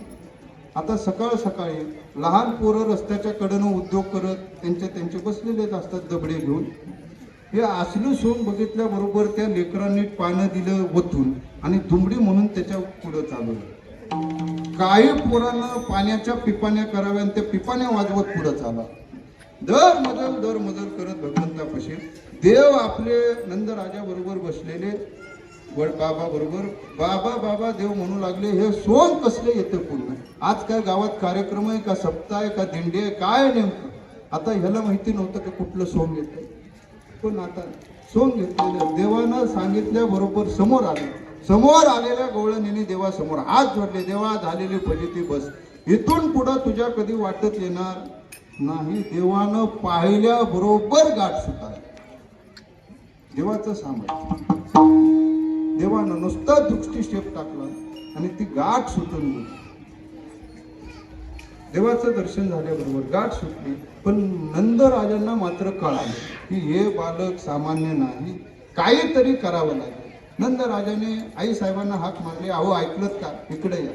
आता सकाळ सकाळी लहान पोरं रस्त्याच्या कडेनं उद्योग करत त्यांचे बसलेलेच असतात दबडे घेऊन. हे असलं सोंग बघितल्याबरोबर त्या लेकरांनी पानं दिलं वतून आणि दुमडी म्हणून त्याच्या पुढं चालवलं. काही पोरांना पाण्याच्या पिपाण्या कराव्या आणि त्या पिपाण्या वाजवत पुढं चाला. दर मजल करत भगवंतापाशी देव आपले नंदराजा बरोबर बसलेले बाबा बरोबर बाबा देव म्हणू लागले. हे सोंग कसले येते पूर्ण. आज काय गावात कार्यक्रम आहे का, सप्ताह आहे का, दिंडी आहे, काय नेमकं. आता ह्याला माहिती नव्हतं की कुठलं सोंग येतं, पण आता सोंग घेतलेलं देवानं सांगितल्या बरोबर समोर आले. समोर आलेल्या गवळणीने देवासमोर हात जोडले. देवा झालेली फजिती बस, इथून पुढं तुझ्या कधी वाटत येणार नाही. देवानं पाहिल्या बरोबर गाठ सुटाय. देवाचं सामर्थ्य. देवानं नुसता दृष्टिक्षेप टाकला आणि ती गाठ सुटून गेली. देवाचं दर्शन झाल्याबरोबर गाठ सुटली. पण नंदराजांना मात्र कळालं की हे बालक सामान्य नाही, काहीतरी करावं लागेल. नंदराजाने आई साहेबांना हाक मारली. अहो ऐकलत का, इकडे या.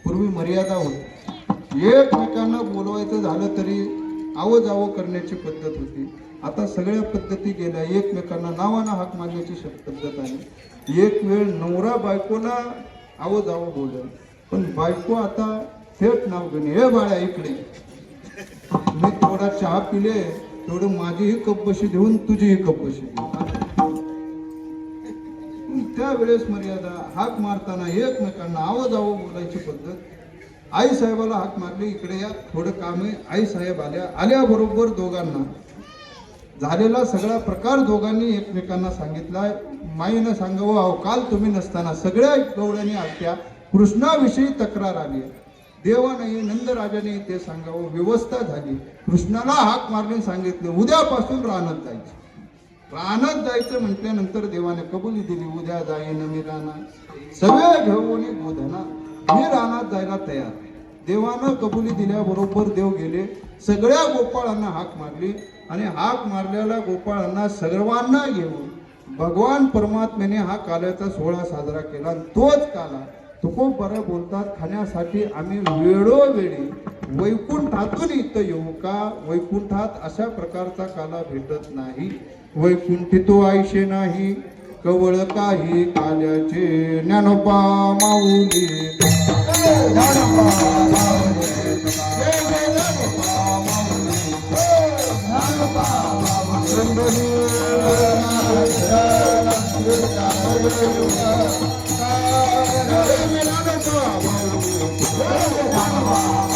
पूर्वी मर्यादा होती, एकमेकांना बोलवायचं झालं तरी आवं जावं करण्याची पद्धत होती. आता सगळ्या पद्धती गेल्या. एकमेकांना नावानं हाक मारण्याची पद्धत आली. एक वेळ नवरा बायकोला आवं जावं बोललं, पण बायको आता थेट नाव घेणे, हे बाळा इकडे, मी थोडा चहा पिले तेवढं माझीही कपबशी देऊन तुझीही कपबशी देऊन. त्यावेळेस मर्यादा. हाक मारताना एकमेकांना आवं जावं बोलायची पद्धत. आई साहेबाला हाक मारली, इकडे या, थोडं काम आहे. आई साहेब आल्याबरोबर दोघांना झालेला सगळा प्रकार दोघांनी एकमेकांना सांगितला. माईनं सांगावं, अहो काल तुम्ही नसताना सगळ्या गवळणी आलत्या, कृष्णाविषयी तक्रार आली. देवाने नंदराजाने ते सांगावं. व्यवस्था झाली. कृष्णाला हाक मारली, सांगितलं उद्यापासून रानात जायचं. रानात जायचं म्हटल्यानंतर देवाने कबुली दिली. उद्या जाईन मी रानात, सगळे घेऊन गोधना, मी रानात जायला तयार. देवानं कबुली दिल्याबरोबर देव गेले. सगळ्या गोपाळांना हाक मारली आणि हाक मारलेल्या गोपाळांना सर्वांना घेऊन भगवान परमात्म्याने हा काल्याचा सोहळा साजरा केला. तोच काला तुकोबरा बोलतात, खाण्यासाठी आम्ही वेळोवेळी वैकुंठातून इथं येऊ का. वैकुंठात अशा प्रकारचा काला भेटत नाही. वैकुंठी तो आयशे नाही, कवळ काही काल्याचे. ज्ञानोबा माऊली Jangan